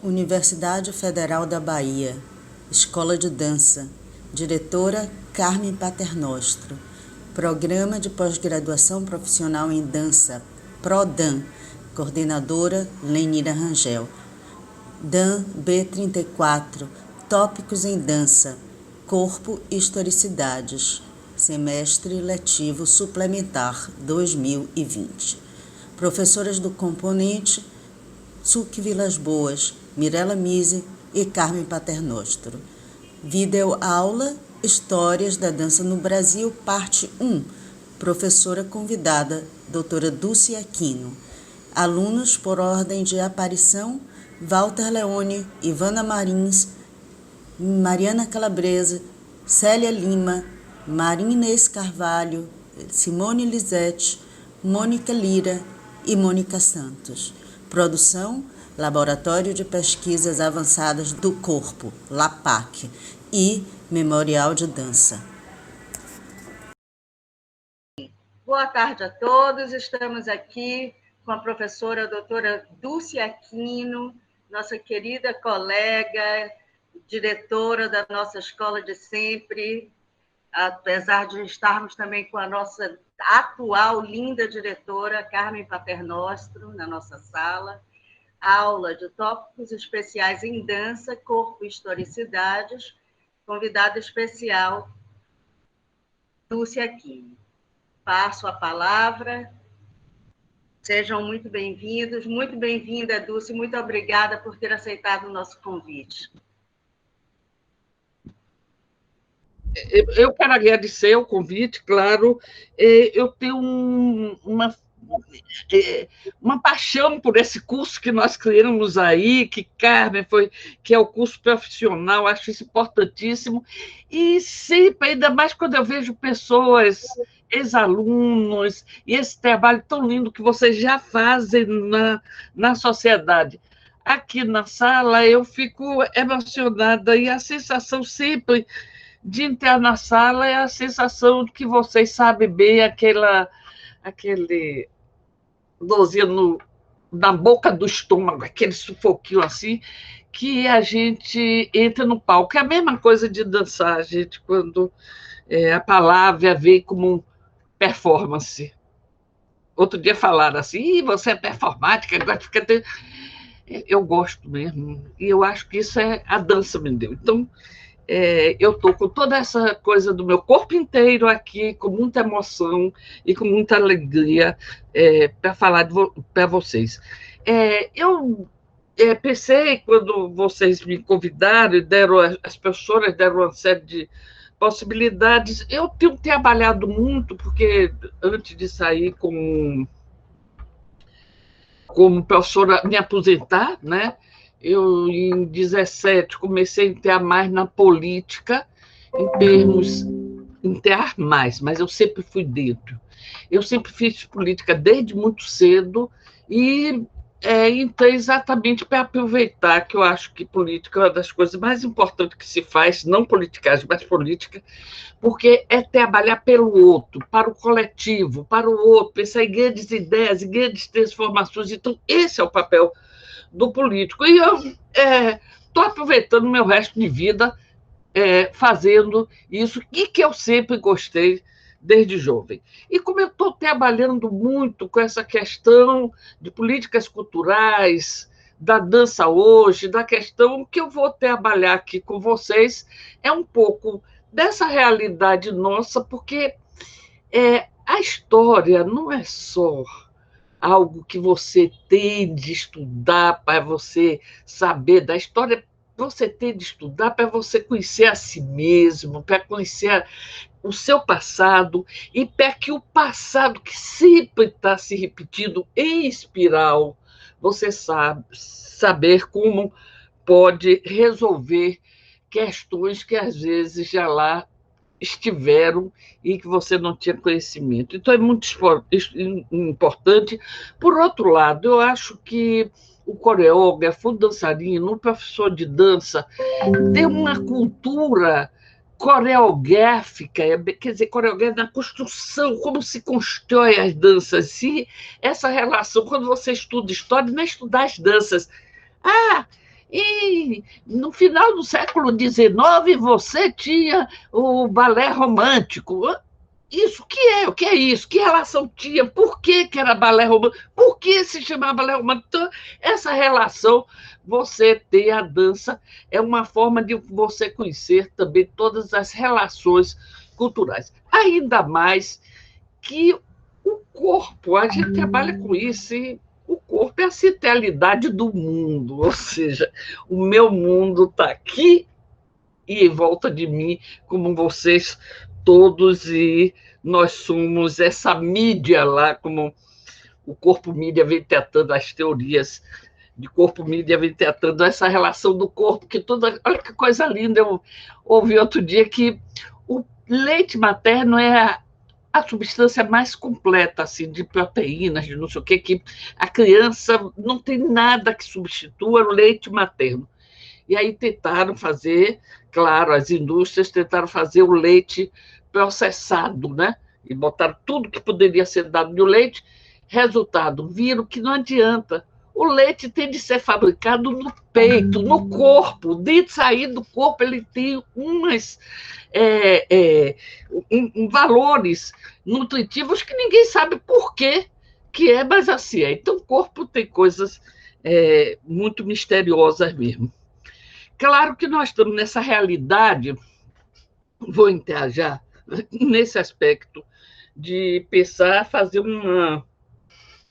Universidade Federal da Bahia, Escola de Dança, diretora Carmen Paternostro, Programa de Pós-Graduação Profissional em Dança, PRODAN, coordenadora Lenira Rangel. DAN B34, Tópicos em Dança, Corpo e Historicidades, Semestre Letivo Suplementar 2020. Professoras do componente, Suque Vilas Boas, Mirela Mise e Carmen Paternostro. Videoaula Histórias da Dança no Brasil, parte 1. Professora convidada, doutora Dulce Aquino. Alunos por ordem de aparição, Walter Leone, Ivana Marins, Mariana Calabresa, Célia Lima, Maria Inês Carvalho, Simone Lisete, Mônica Lira e Mônica Santos. Produção, Laboratório de Pesquisas Avançadas do Corpo, LAPAC, e Memorial de Dança. Boa tarde a todos, estamos aqui com a professora doutora Dulce Aquino, nossa querida colega, diretora da nossa escola de sempre, apesar de estarmos também com a nossa atual linda diretora, Carmen Paternostro, na nossa sala. Aula de tópicos especiais em dança, corpo e historicidades, convidada especial, Dulce Aquino. Passo a palavra. Sejam muito bem-vindos. Muito bem-vinda, Dulce. Muito obrigada por ter aceitado o nosso convite. Eu quero agradecer o convite, claro. Eu tenho uma paixão por esse curso que nós criamos aí, que Carmen que é o curso profissional, acho isso importantíssimo. E sempre, ainda mais quando eu vejo pessoas, ex-alunos, e esse trabalho tão lindo que vocês já fazem na sociedade. Aqui na sala, eu fico emocionada, e a sensação sempre de entrar na sala é a sensação de que vocês sabem bem aquele dorzinho na boca do estômago, aquele sufoquinho assim, que a gente entra no palco. É a mesma coisa de dançar, gente, quando a palavra vem como performance. Outro dia falaram assim, você é performática, agora fica... Eu gosto mesmo, e eu acho que isso a dança me deu. Então, eu estou com toda essa coisa do meu corpo inteiro aqui, com muita emoção e com muita alegria para falar para vocês. Eu pensei, quando vocês me convidaram e as professoras deram uma série de possibilidades, eu tenho trabalhado muito, porque antes de sair como professora, me aposentar, né? Eu, em 17, comecei a entrar mais na política, entrar mais, mas eu sempre fui dentro. Eu sempre fiz política desde muito cedo e entrei exatamente para aproveitar, que eu acho que política é uma das coisas mais importantes que se faz, não politicagem, mas política, porque é trabalhar pelo outro, para o coletivo, para o outro, pensar em grandes ideias, em grandes transformações. Então, esse é o papel do político. E eu estou aproveitando o meu resto de vida fazendo isso, e que eu sempre gostei desde jovem. E como eu estou trabalhando muito com essa questão de políticas culturais, da dança hoje, da questão que eu vou trabalhar aqui com vocês, é um pouco dessa realidade nossa, porque a história não é só algo que você tem de estudar para você saber da história, você tem de estudar para você conhecer a si mesmo, para conhecer o seu passado, e para que o passado, que sempre está se repetindo em espiral, você saber como pode resolver questões que às vezes já lá estiveram e que você não tinha conhecimento. Então, é muito importante. Por outro lado, eu acho que o coreógrafo, o dançarino, o professor de dança tem uma cultura coreográfica, quer dizer, coreográfica na construção, como se constrói as danças. E essa relação, quando você estuda história, não é estudar as danças. E no final do século XIX você tinha o balé romântico. Isso, o que é isso? Que relação tinha? Por que era balé romântico? Por que se chamava balé romântico? Então, essa relação, você ter a dança, é uma forma de você conhecer também todas as relações culturais. Ainda mais que o corpo, a gente trabalha com isso, e o corpo é a centralidade do mundo, ou seja, o meu mundo está aqui e em volta de mim, como vocês todos, e nós somos essa mídia lá, como o corpo mídia vem tratando as teorias de corpo mídia, vem tratando essa relação do corpo, que toda. Olha que coisa linda, eu ouvi outro dia que o leite materno é a substância mais completa, assim, de proteínas, de não sei o quê, que a criança não tem nada que substitua o leite materno. E aí tentaram fazer, claro, as indústrias tentaram fazer o leite processado, né? E botaram tudo que poderia ser dado do leite. Resultado, viram que não adianta. O leite tem de ser fabricado no peito, no corpo. De sair do corpo, ele tem valores nutritivos que ninguém sabe por quê que é, mas assim é. Então, o corpo tem coisas muito misteriosas mesmo. Claro que nós estamos nessa realidade, vou entrar já nesse aspecto de pensar, fazer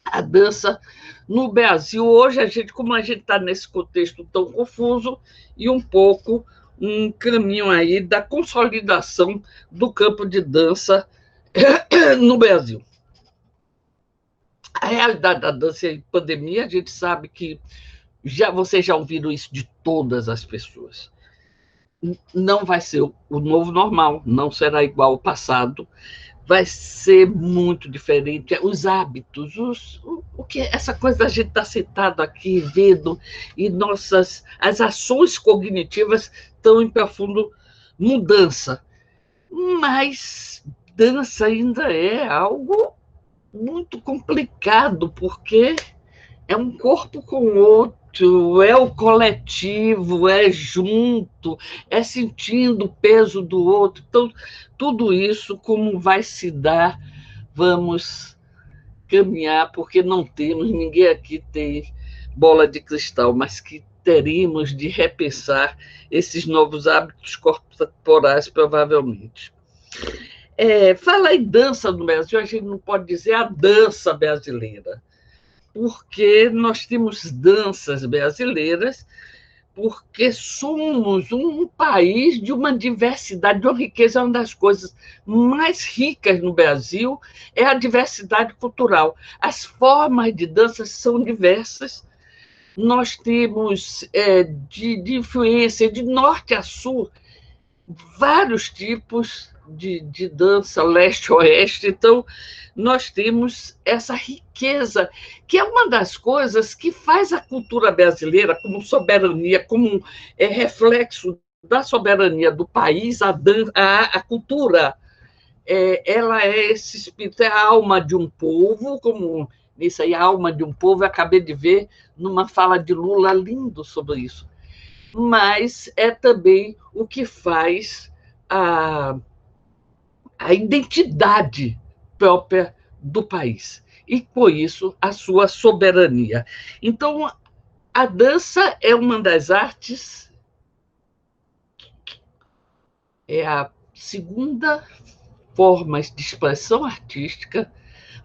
a dança no Brasil. Hoje, como a gente está nesse contexto tão confuso, e um pouco um caminho aí da consolidação do campo de dança no Brasil. A realidade da dança em pandemia, a gente sabe que vocês já ouviram isso de todas as pessoas. Não vai ser o novo normal, não será igual ao passado, vai ser muito diferente. Os hábitos, o que essa coisa da gente estar sentado aqui vendo, e as ações cognitivas estão em profunda mudança. Mas dança ainda é algo muito complicado, porque é um corpo com o outro, é o coletivo, é junto, é sentindo o peso do outro. Então, tudo isso, como vai se dar, vamos caminhar, porque não temos, ninguém aqui tem bola de cristal, mas que teríamos de repensar esses novos hábitos corporais, provavelmente. Fala em dança no Brasil, a gente não pode dizer a dança brasileira, porque nós temos danças brasileiras, porque somos um país de uma diversidade, de uma riqueza. Uma das coisas mais ricas no Brasil é a diversidade cultural. As formas de dança são diversas. Nós temos, de influência de norte a sul, vários tipos de dança leste-oeste. Então, nós temos essa riqueza, que é uma das coisas que faz a cultura brasileira, como soberania, como reflexo da soberania do país, a cultura, ela é esse espírito, é a alma de um povo, como isso aí, a alma de um povo. Eu acabei de ver numa fala de Lula lindo sobre isso. Mas é também o que faz a identidade própria do país, e, por isso, a sua soberania. Então, a dança é uma das artes, é a segunda forma de expressão artística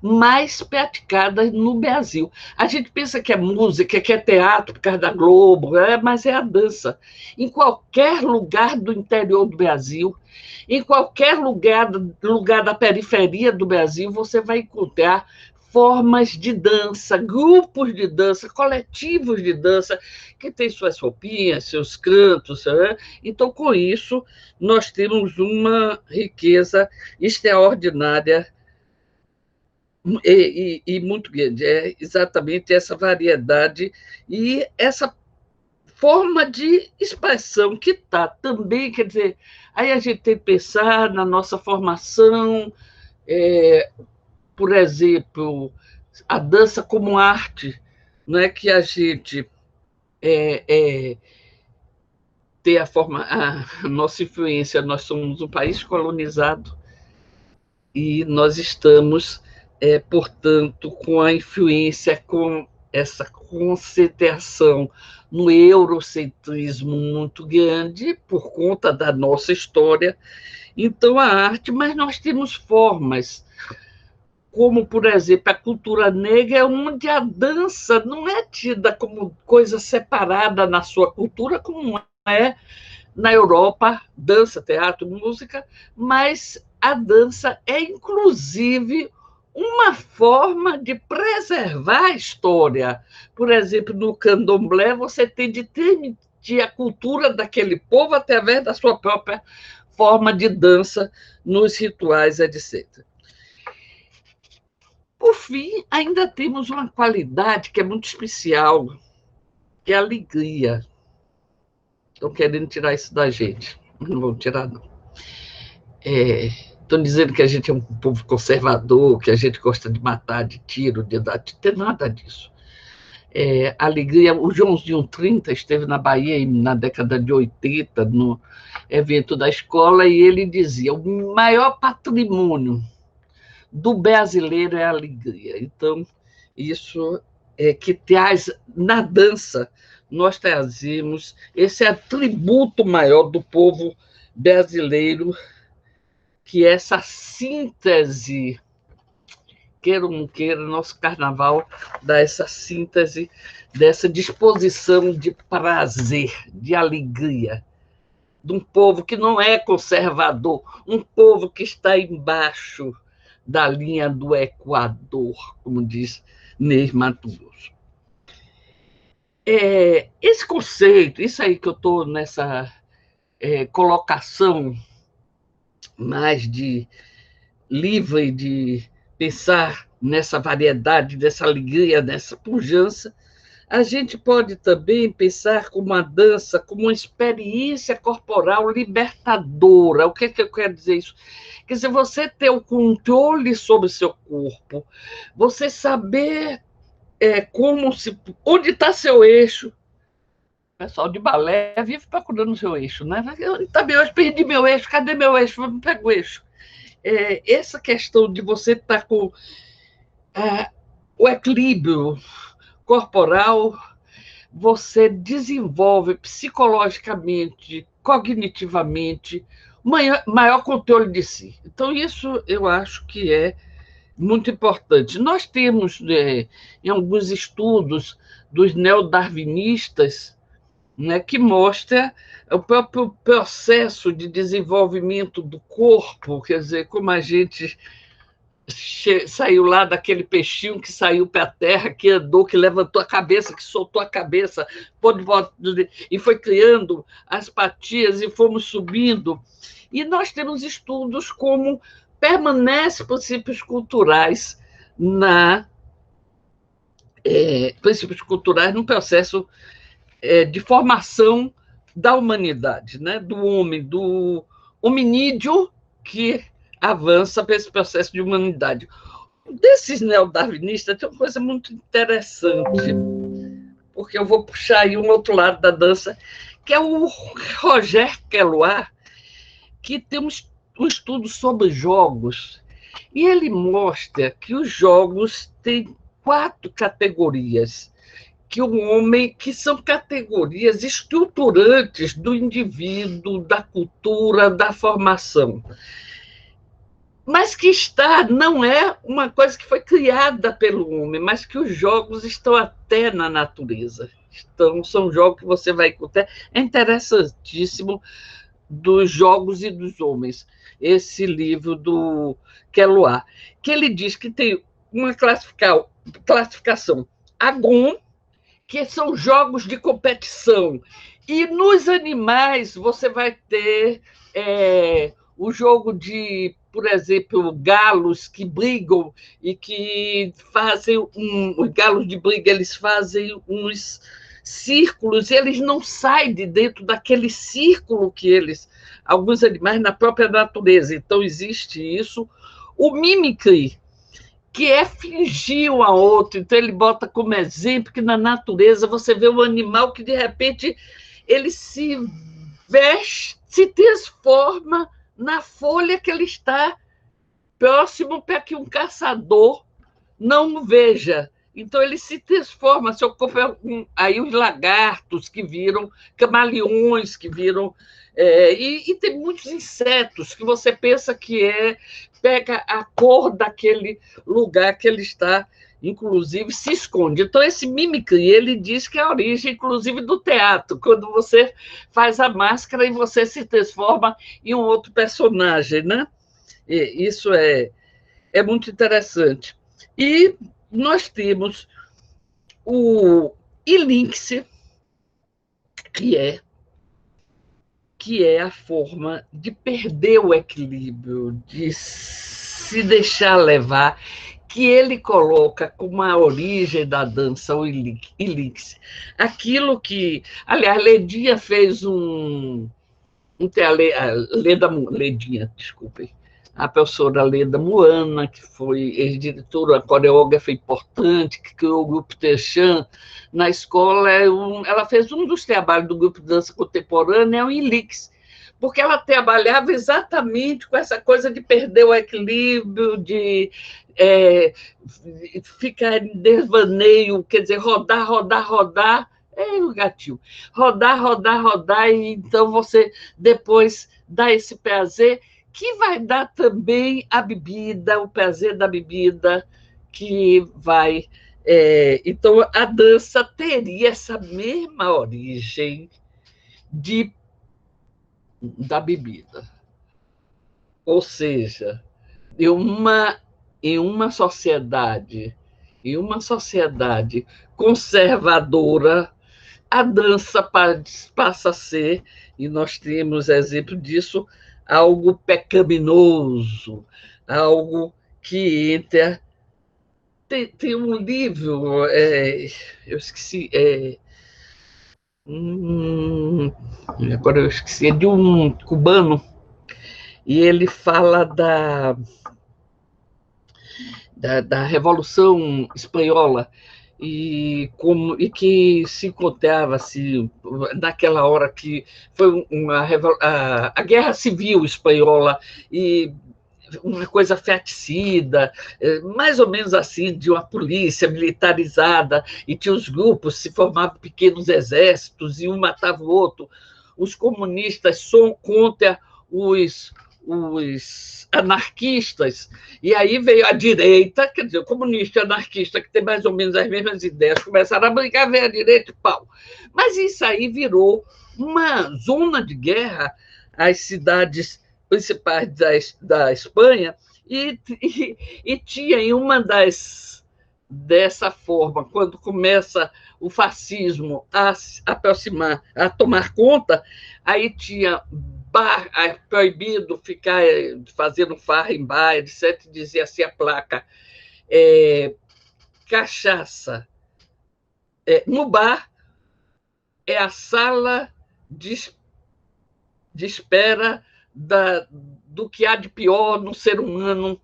mais praticada no Brasil. A gente pensa que é música, que é teatro por causa da Globo, mas é a dança. Em qualquer lugar do interior do Brasil, em qualquer lugar da periferia do Brasil, você vai encontrar formas de dança, grupos de dança, coletivos de dança, que têm suas roupinhas, seus cantos. Então, com isso, nós temos uma riqueza extraordinária e muito grande. É exatamente essa variedade e essa forma de expressão que está também, quer dizer, aí a gente tem que pensar na nossa formação, por exemplo, a dança como arte, não é que a gente é, é, ter a nossa influência. Nós somos um país colonizado e nós estamos, portanto, com a influência, com essa concentração no eurocentrismo muito grande por conta da nossa história. Então, a arte, mas nós temos formas, como, por exemplo, a cultura negra, onde a dança não é tida como coisa separada na sua cultura, como é na Europa, dança, teatro, música, mas a dança é, inclusive, uma forma de preservar a história. Por exemplo, no candomblé, você tem de transmitir a cultura daquele povo através da sua própria forma de dança nos rituais, etc. Por fim, ainda temos uma qualidade que é muito especial, que é a alegria. Estão querendo tirar isso da gente, mas não vão tirar, não. Estão dizendo que a gente é um povo conservador, que a gente gosta de matar, de tiro, de dar... Não tem nada disso. Alegria. O Joãozinho 30 esteve na Bahia na década de 80, no evento da escola, e ele dizia: o maior patrimônio do brasileiro é a alegria. Então, isso é que traz na dança, nós trazemos esse atributo maior do povo brasileiro, que é essa síntese, queira ou não queira, nosso carnaval dá essa síntese dessa disposição de prazer, de alegria, de um povo que não é conservador, um povo que está embaixo da linha do Equador, como diz Ney Matogrosso. Esse conceito, isso aí que eu estou nessa colocação mais de livre de pensar nessa variedade, dessa alegria, dessa pujança, a gente pode também pensar como a dança, como uma experiência corporal libertadora. O que é que eu quero dizer isso? Quer dizer, você ter o controle sobre o seu corpo, você saber onde está seu eixo. O pessoal de balé vive procurando o seu eixo, né? Tá meu eixo, perdi meu eixo, cadê meu eixo? Vamos pegar o eixo. Essa questão de você estar com o equilíbrio corporal, você desenvolve psicologicamente, cognitivamente, maior controle de si. Então, isso eu acho que é muito importante. Nós temos, em alguns estudos dos neodarwinistas, né, que mostra o próprio processo de desenvolvimento do corpo, quer dizer, como a gente saiu lá daquele peixinho que saiu para a terra, que andou, que levantou a cabeça, que soltou a cabeça, e foi criando as patinhas e fomos subindo. E nós temos estudos como permanecem princípios culturais princípios culturais no processo de formação da humanidade, né? Do homem, do hominídeo que avança para esse processo de humanidade. Desses neodarwinistas tem uma coisa muito interessante, porque eu vou puxar aí um outro lado da dança, que é o Roger Caillois, que tem um estudo sobre jogos, e ele mostra que os jogos têm 4 categorias, que são categorias estruturantes do indivíduo, da cultura, da formação, mas que não é uma coisa que foi criada pelo homem, mas que os jogos estão até na natureza. Então, são jogos que você vai encontrar. É interessantíssimo, dos jogos e dos homens, esse livro do Caillois, que ele diz que tem uma classificação Agon, que são jogos de competição, e nos animais você vai ter o jogo de, por exemplo, galos que brigam e que fazem os galos de briga, eles fazem uns círculos, e eles não saem de dentro daquele círculo que alguns animais na própria natureza. Então, existe isso. O mimicry, que é fingir um ao outro. Então, ele bota como exemplo que na natureza você vê um animal que, de repente, ele se veste, se transforma na folha que ele está próximo para que um caçador não o veja. Então, ele se transforma, seu corpo é aí os lagartos que viram, camaleões que viram, e tem muitos insetos que você pensa que pega a cor daquele lugar que ele está, inclusive, se esconde. Então, esse mimicry, ele diz que é a origem, inclusive, do teatro, quando você faz a máscara e você se transforma em um outro personagem, né? E isso é muito interessante. E nós temos o ilinx, que é a forma de perder o equilíbrio, de se deixar levar, que ele coloca como a origem da dança, o ilinx. Aquilo que, aliás, Ledinha fez Ledinha, desculpem, a professora Leda Moana, que foi ex-diretora, uma coreógrafa importante, que criou o grupo Techan na escola, ela fez um dos trabalhos do grupo de dança contemporânea, o ILIX, porque ela trabalhava exatamente com essa coisa de perder o equilíbrio, de ficar em desvaneio, quer dizer, rodar, o gatinho, rodar, e então você depois dá esse prazer, que vai dar também a bebida, o prazer da bebida, que vai... então, a dança teria essa mesma origem da bebida. Ou seja, em uma sociedade conservadora, a dança passa a ser, e nós temos exemplo disso, algo pecaminoso, algo que entra... Tem um livro, eu esqueci, agora eu esqueci, é de um cubano, e ele fala da Revolução Espanhola, e que se encontrava-se naquela hora que foi a Guerra Civil Espanhola, e uma coisa feticida, mais ou menos assim, de uma polícia militarizada, e tinha os grupos, se formavam pequenos exércitos, e um matava o outro. Os comunistas são contra os anarquistas, e aí veio a direita, quer dizer, o comunista e o anarquista, que tem mais ou menos as mesmas ideias, começaram a brigar, veio a direita e pau. Mas isso aí virou uma zona de guerra, as cidades principais da Espanha, e tinha em uma dessa forma, quando começa o fascismo a se aproximar, a tomar conta, aí tinha bar, proibido ficar fazendo farra em bar, etc. Dizia assim a placa, cachaça no bar é a sala de espera do que há de pior no ser humano,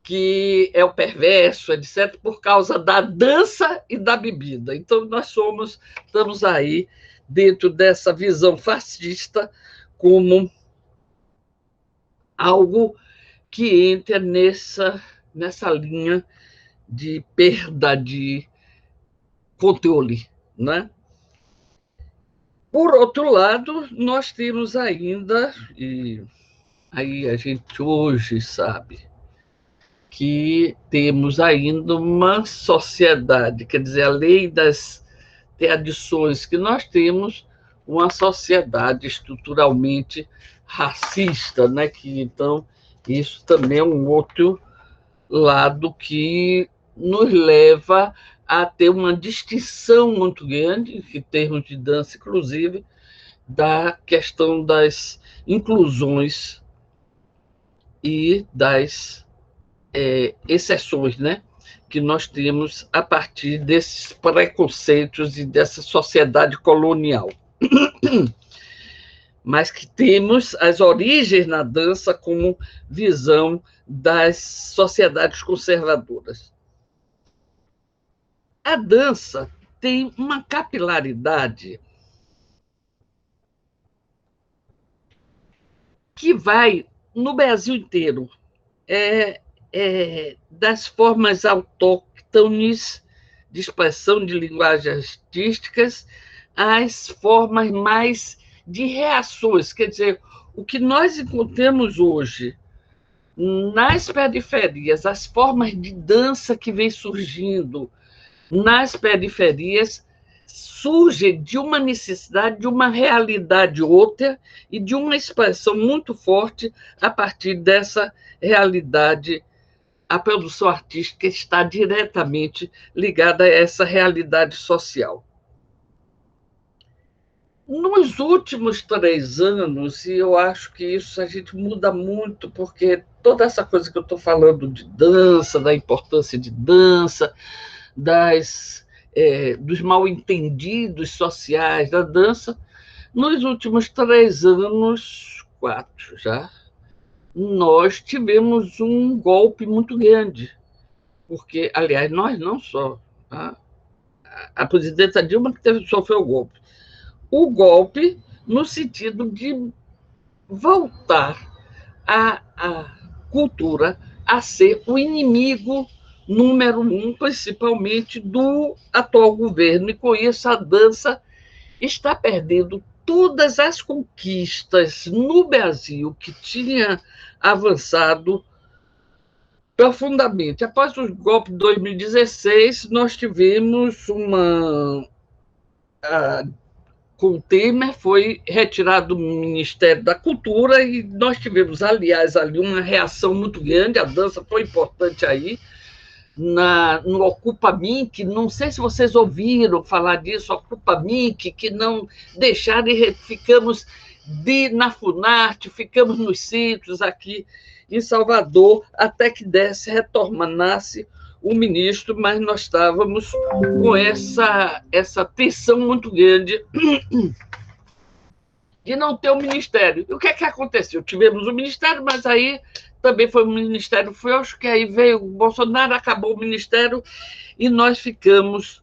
que é o perverso, etc., por causa da dança e da bebida. Então, nós estamos aí dentro dessa visão fascista como algo que entra nessa linha de perda de controle, né? Por outro lado, nós temos ainda, e aí a gente hoje sabe, que temos ainda uma sociedade, quer dizer, além das tradições que nós temos, uma sociedade estruturalmente racista, né? Que, então, isso também é um outro lado que nos leva a ter uma distinção muito grande, em termos de dança, inclusive, da questão das inclusões e das exceções, né, que nós temos a partir desses preconceitos e dessa sociedade colonial. mas que temos as origens na dança como visão das sociedades conservadoras. A dança tem uma capilaridade que vai no Brasil inteiro, das formas autóctones de expressão de linguagens artísticas às formas mais de reações. Quer dizer, o que nós encontramos hoje nas periferias, as formas de dança que vem surgindo nas periferias, surge de uma necessidade, de uma realidade outra e de uma expressão muito forte a partir dessa realidade. A produção artística está diretamente ligada a essa realidade social. Nos últimos 3 anos, e eu acho que isso a gente muda muito, porque toda essa coisa que eu estou falando de dança, da importância de dança, dos mal-entendidos sociais da dança, nos últimos 3 anos, 4 já, nós tivemos um golpe muito grande, porque, aliás, nós não só, a presidenta Dilma que sofreu o golpe. O golpe no sentido de voltar a cultura a ser o inimigo número 1, principalmente do atual governo, e com isso a dança está perdendo todas as conquistas no Brasil que tinha avançado profundamente. Após o golpe de 2016, nós tivemos com o Temer, foi retirado do Ministério da Cultura e nós tivemos, aliás, ali uma reação muito grande, a dança foi importante aí, no Ocupa Minc, não sei se vocês ouviram falar disso, Ocupa Minc, que não deixaram e ficamos na Funarte, ficamos nos sítios aqui em Salvador, até que retornasse o ministro, mas nós estávamos com essa tensão muito grande de não ter o ministério. E o que aconteceu? Tivemos o ministério, mas aí também foi um ministério frouxo, que aí veio o Bolsonaro, acabou o ministério, e nós ficamos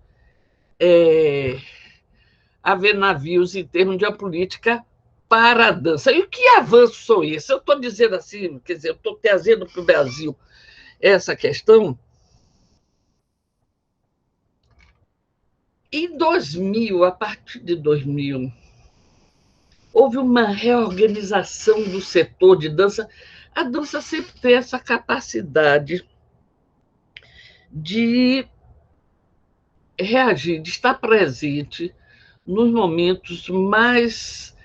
a ver navios em termos de uma política para a dança. E que avanços são esses? Eu estou dizendo assim, quer dizer, eu estou trazendo para o Brasil essa questão. Em 2000, a partir de 2000, houve uma reorganização do setor de dança. A dança sempre tem essa capacidade de reagir, de estar presente nos momentos mais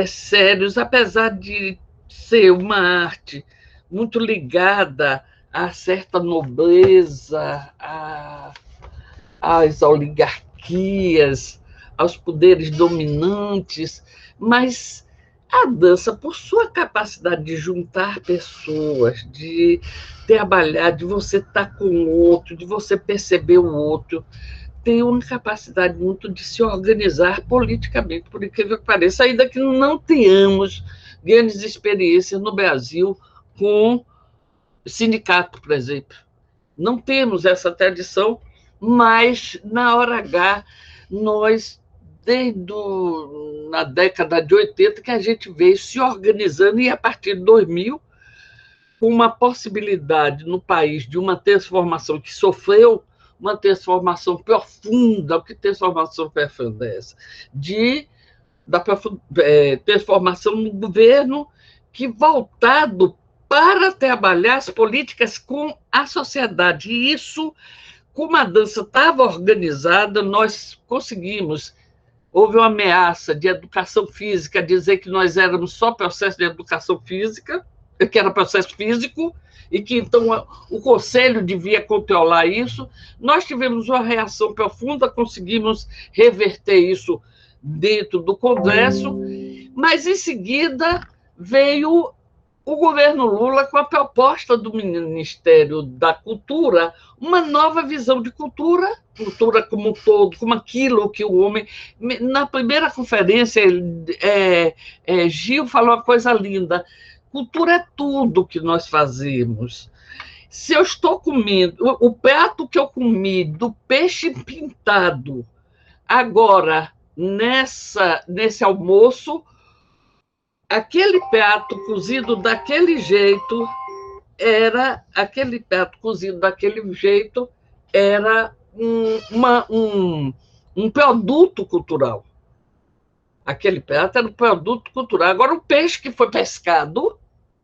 sérios, apesar de ser uma arte muito ligada a certa nobreza, às oligarquias, aos poderes dominantes, mas a dança, por sua capacidade de juntar pessoas, de trabalhar, de você estar com o outro, de você perceber o outro, tem uma capacidade muito de se organizar politicamente, por incrível que pareça, ainda que não tenhamos grandes experiências no Brasil com sindicato, por exemplo. Não temos essa tradição, mas, na hora H, nós, desde na década de 80, que a gente veio se organizando, e a partir de 2000, com uma possibilidade no país de uma transformação que sofreu, uma transformação profunda. O que transformação profunda é essa? Da transformação no governo que voltado para trabalhar as políticas com a sociedade. E isso, como a dança estava organizada, nós conseguimos. Houve uma ameaça de educação física, dizer que nós éramos só processo de educação física, que era processo físico, e que, então, o Conselho devia controlar isso. Nós tivemos uma reação profunda, conseguimos reverter isso dentro do Congresso, mas, em seguida, veio o governo Lula, com a proposta do Ministério da Cultura, uma nova visão de cultura, cultura como um todo, como aquilo que o homem... Na primeira conferência, Gil falou uma coisa linda, cultura é tudo que nós fazemos. Se eu estou comendo, o prato que eu comi do peixe pintado, agora, nesse almoço, aquele prato cozido daquele jeito era um produto cultural. Aquele prato era um produto cultural. Agora, o peixe que foi pescado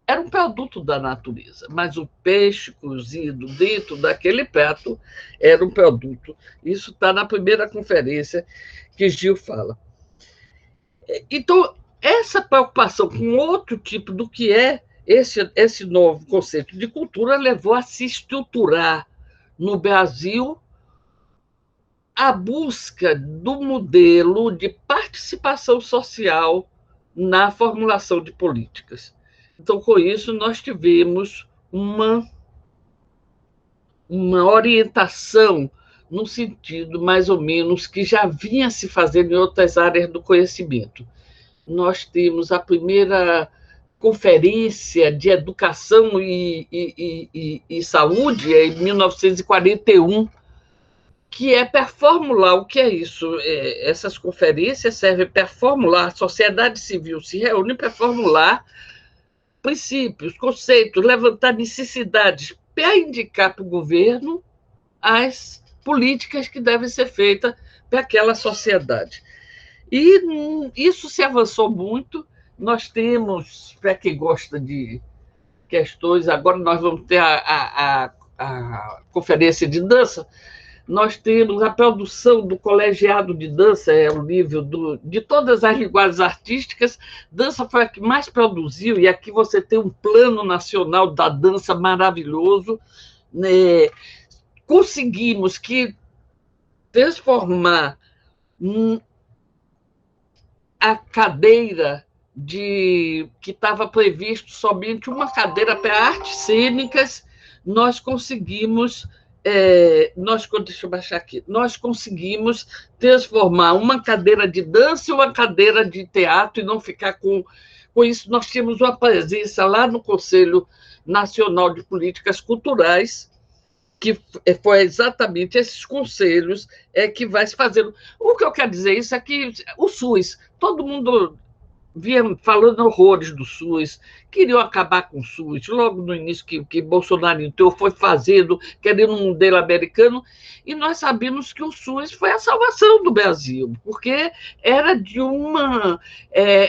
era um produto da natureza, mas o peixe cozido dentro daquele prato era um produto. Isso está na primeira conferência que Gil fala. Então, essa preocupação com outro tipo do que é esse novo conceito de cultura levou a se estruturar no Brasil a busca do modelo de participação social na formulação de políticas. Então, com isso, nós tivemos uma orientação no sentido, mais ou menos, que já vinha se fazendo em outras áreas do conhecimento. Nós temos a primeira conferência de educação e saúde em 1941, que é performular. O que é isso? Essas conferências servem para formular, a sociedade civil se reúne para formular princípios, conceitos, levantar necessidades para indicar para o governo as políticas que devem ser feitas para aquela sociedade. E isso se avançou muito. Nós temos, para quem gosta de questões, agora nós vamos ter a conferência de dança, nós temos a produção do colegiado de dança, é o nível de todas as linguagens artísticas, dança foi a que mais produziu, e aqui você tem um plano nacional da dança maravilhoso, né? Conseguimos transformar a cadeira que estava previsto somente uma cadeira para artes cênicas, nós conseguimos deixa eu baixar aqui. Nós conseguimos transformar uma cadeira de dança e uma cadeira de teatro e não ficar com isso. Nós tínhamos uma presença lá no Conselho Nacional de Políticas Culturais, que foi exatamente esses conselhos que vai se fazendo. O que eu quero dizer isso é que o SUS, todo mundo vinha falando horrores do SUS, queriam acabar com o SUS, logo no início que Bolsonaro entrou, foi fazendo, querendo um modelo americano, e nós sabemos que o SUS foi a salvação do Brasil, porque era de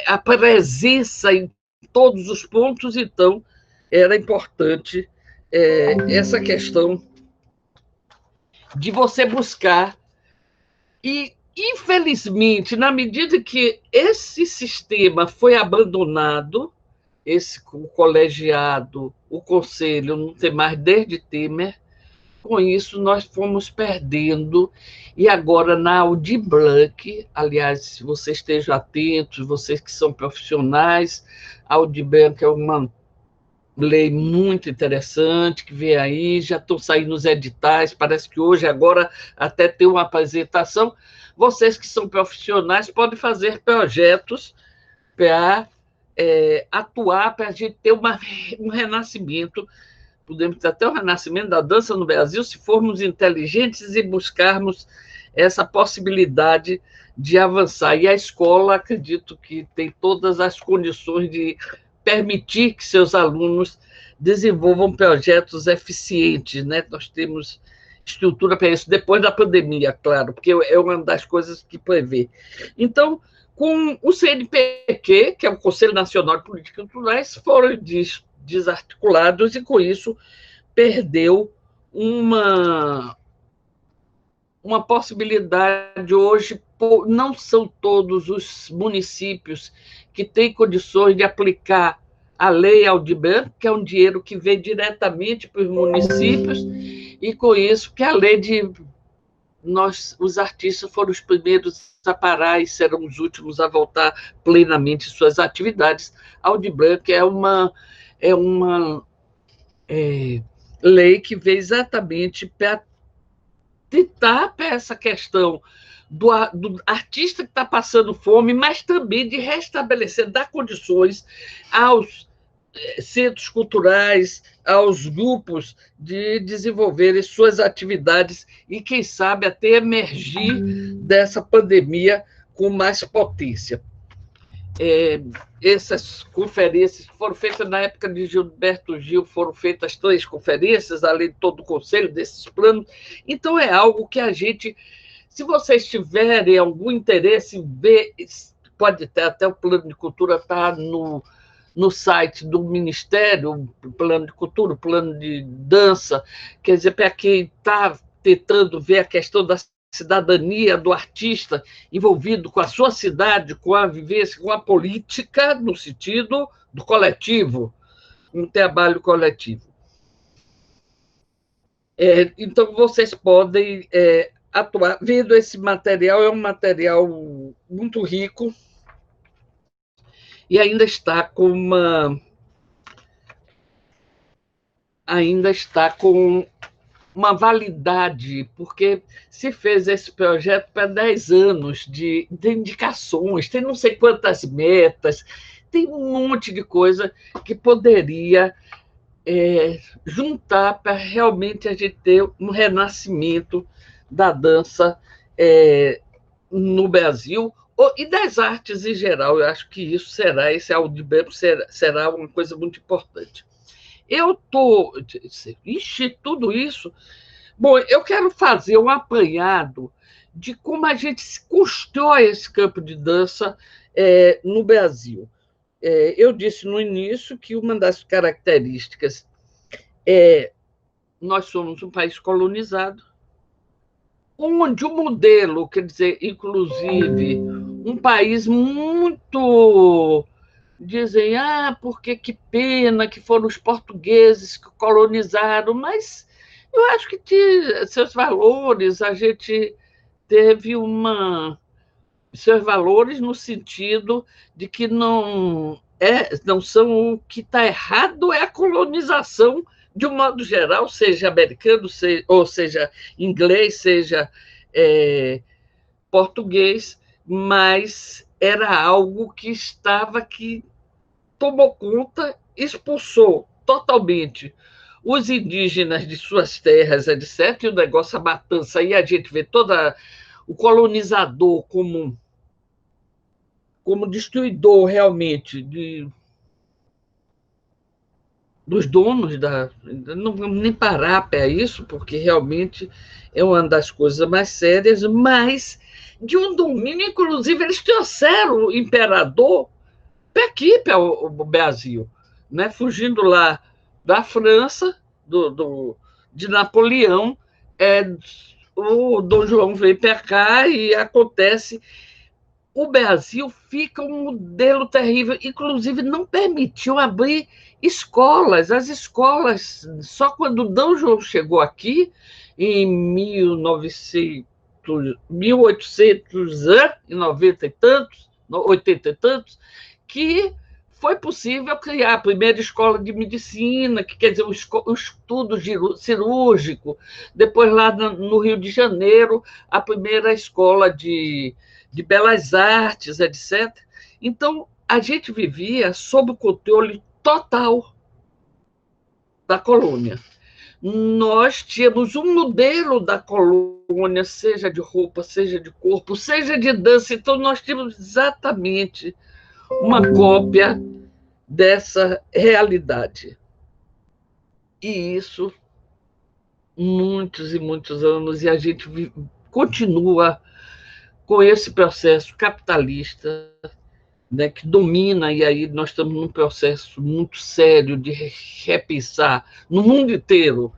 a presença em todos os pontos, então era importante essa questão de você buscar. E, infelizmente, na medida que esse sistema foi abandonado, o colegiado, o conselho, não tem mais desde Temer, com isso nós fomos perdendo, e agora na Aldir Blanc, aliás, se vocês estejam atentos, vocês que são profissionais, a Aldir Blanc é uma lei muito interessante que vem aí, já estão saindo os editais, parece que hoje, agora, até tem uma apresentação. Vocês que são profissionais podem fazer projetos para atuar, para a gente ter um renascimento, podemos ter até um renascimento da dança no Brasil, se formos inteligentes e buscarmos essa possibilidade de avançar. E a escola, acredito que tem todas as condições de permitir que seus alunos desenvolvam projetos eficientes, né? Nós temos estrutura para isso, depois da pandemia, claro, porque é uma das coisas que prevê. Então, com o CNPq, que é o Conselho Nacional de Políticas Culturais, foram desarticulados, e com isso perdeu uma possibilidade. Hoje, não são todos os municípios que têm condições de aplicar a lei Aldir Blanc, que é um dinheiro que vem diretamente para os municípios, e com isso, que a lei os artistas foram os primeiros a parar e serão os últimos a voltar plenamente suas atividades. Aldir Blanc é uma lei que veio exatamente para tentar para essa questão do artista que está passando fome, mas também de restabelecer, dar condições aos centros culturais, aos grupos de desenvolverem suas atividades e, quem sabe, até emergir dessa pandemia com mais potência. Essas conferências foram feitas na época de Gilberto Gil, foram feitas 3 conferências, além de todo o conselho desses planos. Então, é algo que a gente, se vocês tiverem algum interesse em ver, pode ter até o plano de cultura está no site do Ministério, o plano de cultura, o plano de dança, quer dizer, para quem está tentando ver a questão da cidadania do artista envolvido com a sua cidade, com a vivência, com a política, no sentido do coletivo, um trabalho coletivo. Então, vocês podem atuar. Vendo esse material, é um material muito rico e ainda está com uma validade, porque se fez esse projeto para 10 anos de indicações, tem não sei quantas metas, tem um monte de coisa que poderia juntar para realmente a gente ter um renascimento da dança no Brasil e das artes em geral. Eu acho que isso será, esse Audibem será uma coisa muito importante. Eu estou... tudo isso... Bom, eu quero fazer um apanhado de como a gente constrói esse campo de dança no Brasil. Eu disse no início que uma das características nós somos um país colonizado, onde o modelo, quer dizer, inclusive, um país muito... Dizem, porque que pena que foram os portugueses que colonizaram, mas eu acho que seus valores, a gente teve seus valores no sentido de que não são o que está errado, é a colonização, de um modo geral, seja americano, ou seja inglês, seja português, mas era algo que tomou conta, expulsou totalmente os indígenas de suas terras, etc., e o negócio, a matança, aí a gente vê todo o colonizador como destruidor, realmente, dos donos não vamos nem parar para isso, porque realmente é uma das coisas mais sérias, mas de um domínio, inclusive, eles trouxeram o imperador para aqui, para o Brasil, né? Fugindo lá da França, de Napoleão, o Dom João veio para cá e acontece... O Brasil fica um modelo terrível, inclusive não permitiu abrir escolas. As escolas, só quando o Dom João chegou aqui, em 1890 e tantos, 80 e tantos, que foi possível criar a primeira escola de medicina, que quer dizer o estudo cirúrgico, depois lá no Rio de Janeiro, a primeira escola de belas artes, etc. Então, a gente vivia sob o controle total da colônia. Nós tínhamos um modelo da colônia, seja de roupa, seja de corpo, seja de dança, então nós tínhamos exatamente uma cópia dessa realidade. E isso, muitos e muitos anos, e a gente continua com esse processo capitalista, né, que domina, e aí nós estamos num processo muito sério de repensar no mundo inteiro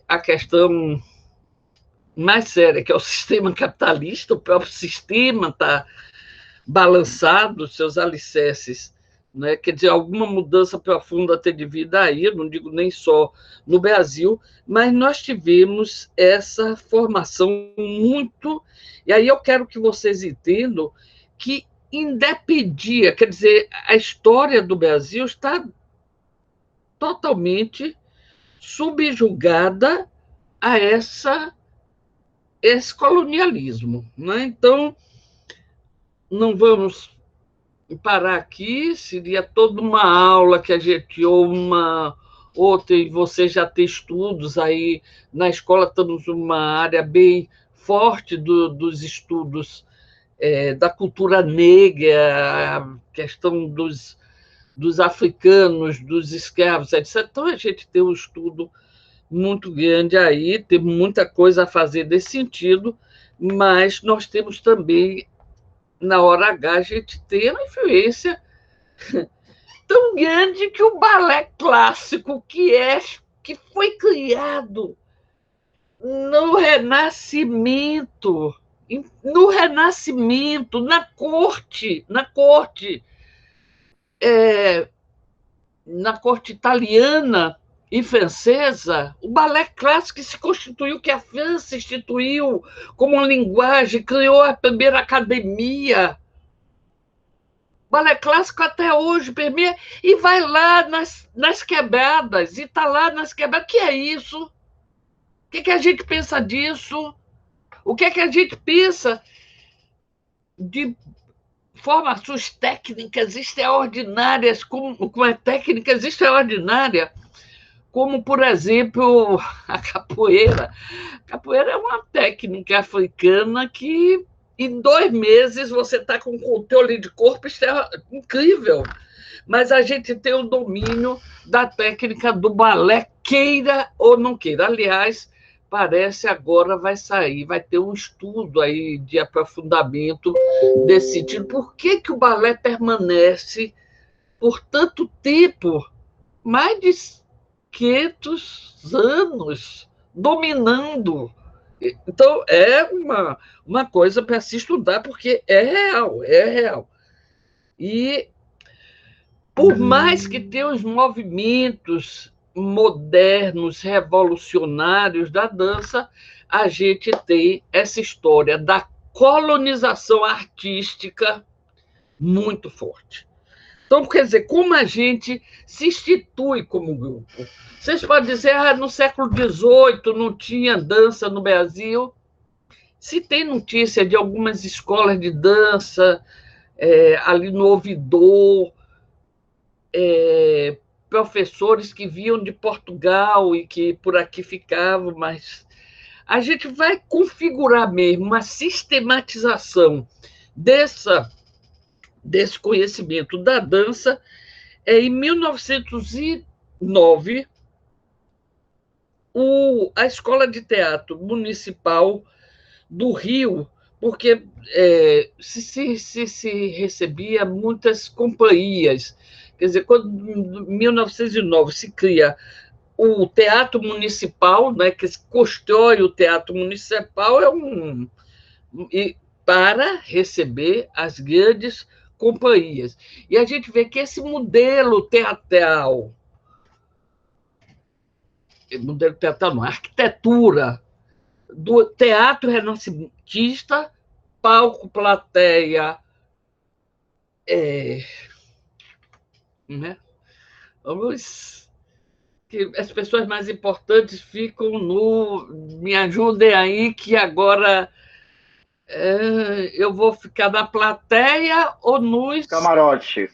a questão mais séria, que é o sistema capitalista. O próprio sistema está balançado, seus alicerces, né? Quer dizer, alguma mudança profunda ter de vir daí, eu não digo nem só no Brasil, mas nós tivemos essa formação muito... E aí eu quero que vocês entendam que independia, quer dizer, a história do Brasil está totalmente subjugada a esse colonialismo, né? Então, não vamos parar aqui, seria toda uma aula que a gente, ou uma outra, e você já tem estudos aí, na escola estamos numa área bem forte dos estudos da cultura negra, a questão dos africanos, dos escravos, etc. Então, a gente tem um estudo muito grande aí, tem muita coisa a fazer nesse sentido, mas nós temos também, na hora H, a gente tem uma influência tão grande que o balé clássico, que foi criado no Renascimento, na corte italiana e francesa, o balé clássico se constituiu, que a França instituiu como uma linguagem, criou a primeira academia. O balé clássico até hoje permeia e vai lá nas quebradas, e está lá nas quebradas. O que é isso? O que a gente pensa disso? O que a gente pensa de formações técnicas extraordinárias, com a técnicas extraordinárias, como, por exemplo, a capoeira. A capoeira é uma técnica africana que, em 2 meses, você está com um controle de corpo incrível. Mas a gente tem o domínio da técnica do balé, queira ou não queira. Aliás, parece agora vai ter um estudo aí de aprofundamento desse sentido. Por que o balé permanece por tanto tempo, mais de 500 anos, dominando? Então, é uma coisa para se estudar, porque é real, é real. E, por mais que tenha os movimentos modernos, revolucionários da dança, a gente tem essa história da colonização artística muito forte. Então, quer dizer, como a gente se institui como grupo? Vocês podem dizer, no século XVIII não tinha dança no Brasil. Se tem notícia de algumas escolas de dança, ali no ouvidor, professores que vinham de Portugal e que por aqui ficavam, mas a gente vai configurar mesmo uma sistematização desse conhecimento da dança em 1909, a Escola de Teatro Municipal do Rio, porque se recebia muitas companhias. Quer dizer, quando em 1909 se cria o Teatro Municipal, né, que se constrói o Teatro Municipal, para receber as grandes companhias. E a gente vê que esse modelo teatral, não, a arquitetura do teatro renascentista, palco, plateia, né? Que as pessoas mais importantes ficam me ajudem aí, que agora eu vou ficar na plateia ou nos... Camarote.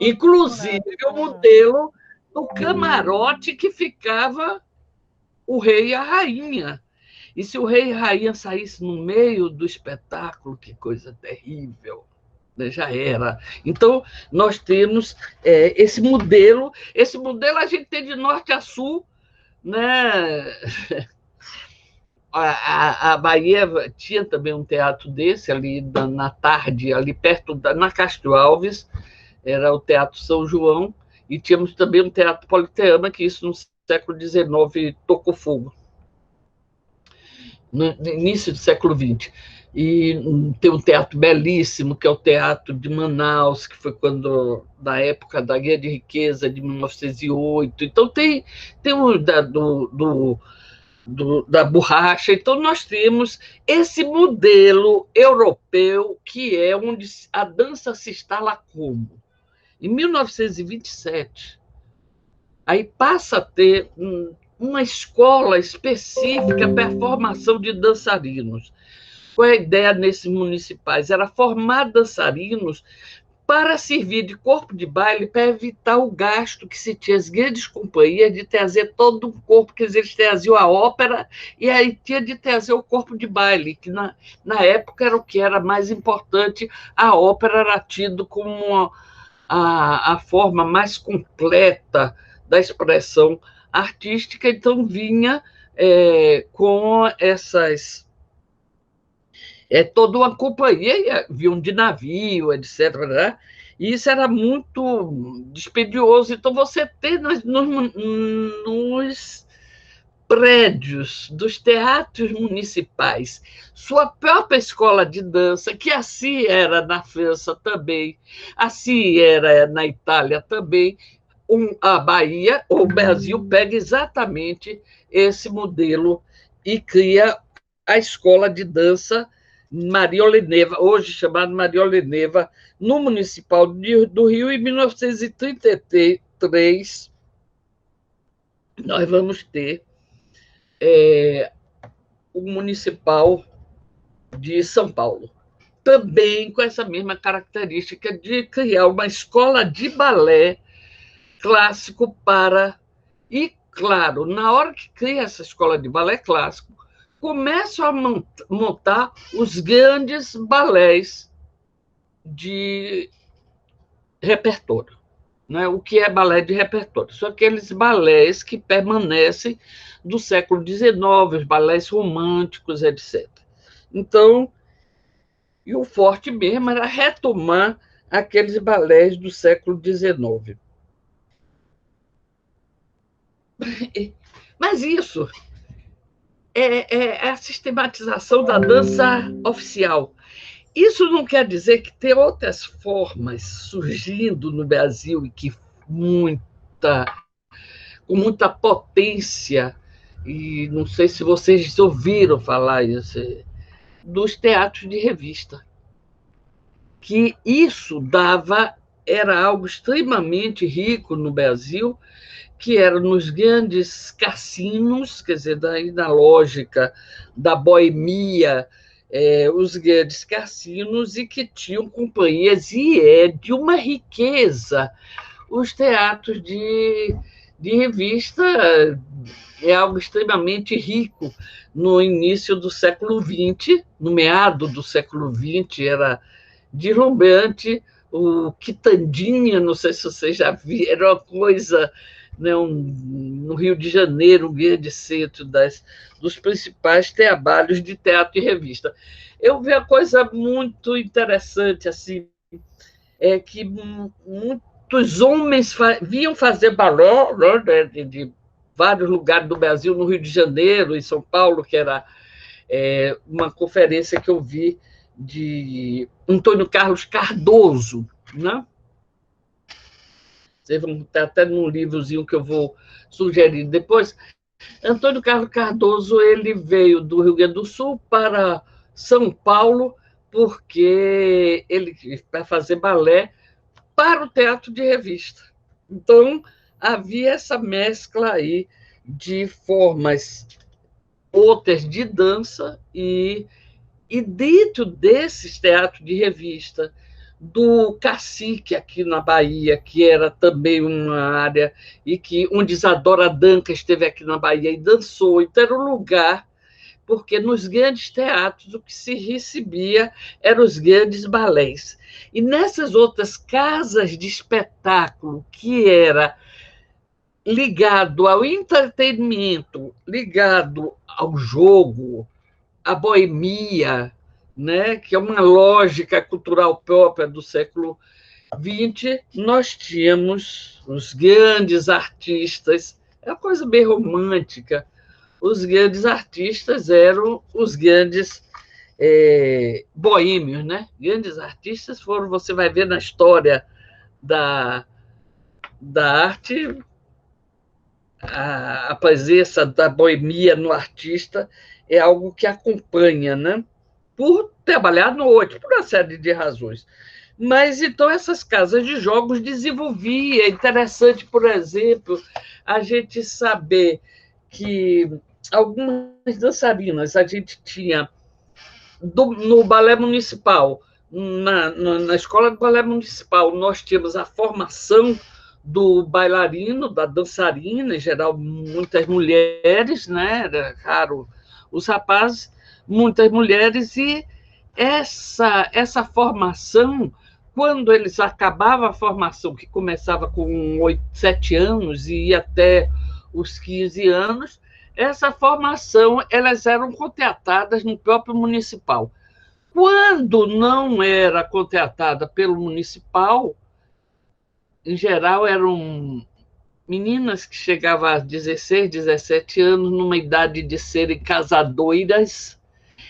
Inclusive, o modelo do camarote que ficava o rei e a rainha. E se o rei e a rainha saíssem no meio do espetáculo, que coisa terrível, né? Já era. Então, nós temos esse modelo a gente tem de norte a sul, né? A Bahia tinha também um teatro desse, ali na tarde, ali perto na Castro Alves, era o Teatro São João, e tínhamos também um teatro Politeama, que isso no século XIX tocou fogo, no início do século XX. E tem um teatro belíssimo, que é o Teatro de Manaus, que foi na época da Guerra de Riqueza, de 1908. Então, tem da borracha. Então, nós temos esse modelo europeu, que é onde a dança se instala como? Em 1927, aí passa a ter uma escola específica para a formação de dançarinos. Qual é a ideia nesses municipais? Era formar dançarinos para servir de corpo de baile, para evitar o gasto que se tinha as grandes companhias de trazer todo um corpo, que eles traziam a ópera e aí tinha de trazer o corpo de baile, que na época era o que era mais importante, a ópera era tido como a forma mais completa da expressão artística, então vinha com essas toda uma companhia, vinham de navio, etc. Né? E isso era muito dispendioso. Então, você tem nos prédios dos teatros municipais sua própria escola de dança, que assim era na França também, assim era na Itália também. A Bahia, o Brasil, pega exatamente esse modelo e cria a escola de dança Maria Oleneva, hoje chamada Maria Oleneva, no Municipal do Rio, em 1933, nós vamos ter o Municipal de São Paulo, também com essa mesma característica de criar uma escola de balé clássico para... E, claro, na hora que cria essa escola de balé clássico, começam a montar os grandes balés de repertório. Né? O que é balé de repertório? São aqueles balés que permanecem do século XIX, os balés românticos, etc. Então, e o forte mesmo era retomar aqueles balés do século XIX. Mas isso é a sistematização da dança oficial. Isso não quer dizer que tem outras formas surgindo no Brasil e que com muita potência, e não sei se vocês ouviram falar isso, dos teatros de revista, que isso era algo extremamente rico no Brasil, que era nos grandes cassinos, quer dizer, daí na lógica da boemia, os grandes cassinos, e que tinham companhias, e de uma riqueza. Os teatros de revista é algo extremamente rico. No início do século XX, no meado do século XX, era deslumbrante. O Quitandinha, não sei se vocês já viram, era uma coisa... Né, no Rio de Janeiro, um grande centro dos principais trabalhos de teatro e revista. Eu vi a coisa muito interessante, assim, que muitos homens vinham fazer balé, né, de vários lugares do Brasil, no Rio de Janeiro, em São Paulo, que era uma conferência que eu vi de Antônio Carlos Cardoso, né? Vocês vão estar até num livrozinho que eu vou sugerir depois. Antônio Carlos Cardoso, ele veio do Rio Grande do Sul para São Paulo para fazer balé para o teatro de revista. Então, havia essa mescla aí de formas outras de dança e dentro desses teatros de revista, do Cacique aqui na Bahia, que era também uma área onde Isadora Duncan esteve aqui na Bahia e dançou. Então, era um lugar, porque nos grandes teatros o que se recebia eram os grandes balés. E nessas outras casas de espetáculo, que era ligado ao entretenimento, ligado ao jogo, à boemia, né, que é uma lógica cultural própria do século XX, nós tínhamos os grandes artistas, é uma coisa bem romântica, os grandes artistas eram os grandes boêmios, né? Grandes artistas foram, você vai ver na história da arte, a presença da boemia no artista é algo que acompanha, né? por trabalhar à noite, por uma série de razões. Mas, então, essas casas de jogos desenvolvia. É interessante, por exemplo, a gente saber que algumas dançarinas a gente tinha no balé municipal, na escola de balé municipal, nós tínhamos a formação do bailarino, da dançarina, em geral, muitas mulheres, né? Era raro os rapazes, muitas mulheres, e essa formação, quando eles acabavam a formação, que começava com 7 anos e ia até os 15 anos, essa formação, elas eram contratadas no próprio municipal. Quando não era contratada pelo municipal, em geral, eram meninas que chegavam a 16, 17 anos, numa idade de serem casadoiras,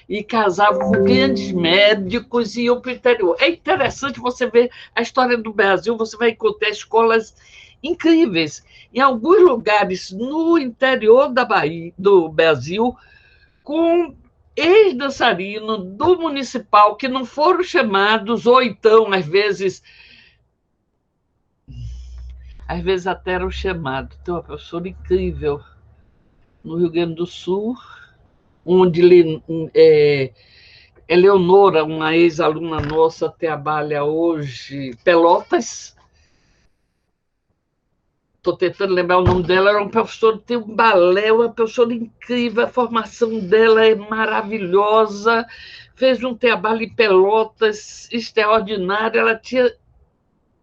e casavam com grandes médicos e iam para o interior. É interessante você ver a história do Brasil, você vai encontrar escolas incríveis. Em alguns lugares no interior da Bahia, do Brasil, com ex-dançarinos do municipal que não foram chamados, ou então, às vezes até eram chamados. Tem uma professora incrível no Rio Grande do Sul, onde Eleonora, uma ex-aluna nossa, trabalha hoje em Pelotas. Estou tentando lembrar o nome dela. Era uma professora, tem um balé, uma professora incrível, a formação dela é maravilhosa, fez um trabalho em Pelotas extraordinário. Ela tinha,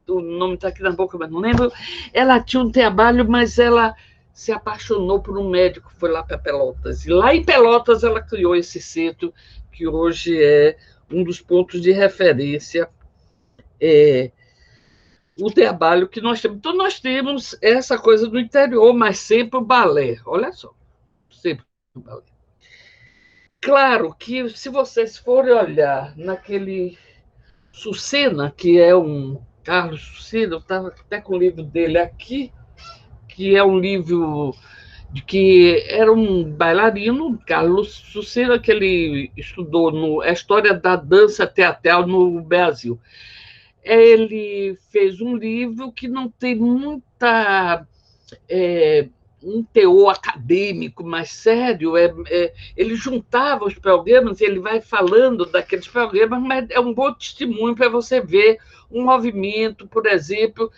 o nome está aqui na boca, mas não lembro, ela tinha um trabalho, mas ela se apaixonou por um médico, foi lá para Pelotas, e lá em Pelotas ela criou esse centro, que hoje é um dos pontos de referência, o trabalho que nós temos. Então, nós temos essa coisa do interior, mas sempre o balé. Olha só, sempre o balé. Claro que, se vocês forem olhar naquele Sucena, que é um Carlos Sucena, eu estava até com o livro dele aqui, que é um livro de que era um bailarino, Carlos Sucena, que ele estudou a história da dança teatral no Brasil. Ele fez um livro que não tem muita um teor acadêmico mais sério. Ele juntava os programas, ele vai falando daqueles programas, mas é um bom testemunho para você ver um movimento, por exemplo,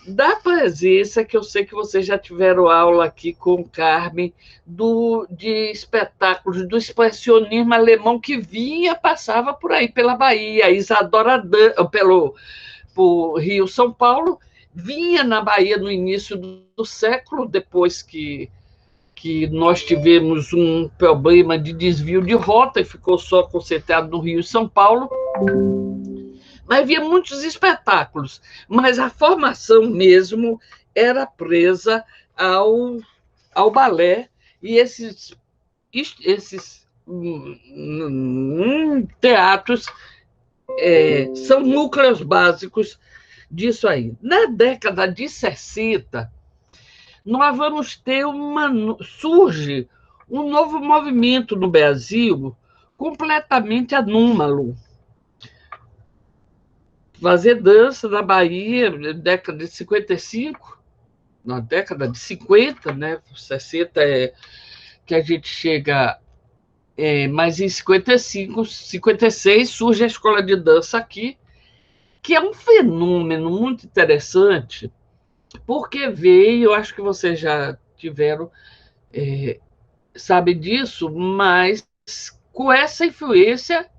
da presença, que eu sei que vocês já tiveram aula aqui com Carmen, de espetáculos do expressionismo alemão que passava por aí, pela Bahia, Isadora por Rio, São Paulo, vinha na Bahia no início do século, depois que nós tivemos um problema de desvio de rota e ficou só concentrado no Rio e São Paulo. Mas havia muitos espetáculos, mas a formação mesmo era presa ao balé, e esses teatros são núcleos básicos disso aí. Na década de 60, nós vamos ter surge um novo movimento no Brasil completamente anômalo. Fazer dança na Bahia, na década de 55, na década de 50, né? 60 é que a gente chega, mas em 55, 56 surge a escola de dança aqui, que é um fenômeno muito interessante, porque veio, eu acho que vocês já tiveram, sabe disso, mas com essa influência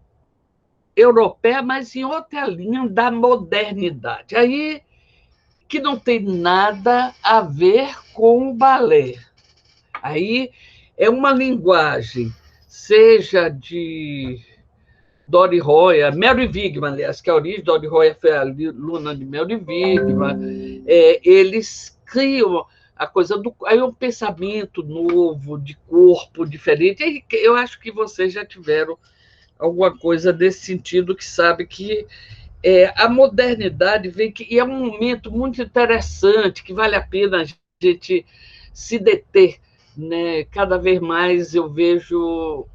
europeia, mas em outra linha da modernidade. Aí que não tem nada a ver com o balé. Aí é uma linguagem, seja de Dori Roya, Mary Wigman, aliás, que a origem de Dori Roya foi a aluna de Mary Wigman. Eles criam a coisa aí um pensamento novo, de corpo diferente. E eu acho que vocês já tiveram alguma coisa desse sentido, que sabe que a modernidade vem, e é um momento muito interessante, que vale a pena a gente se deter, né? Cada vez mais eu vejo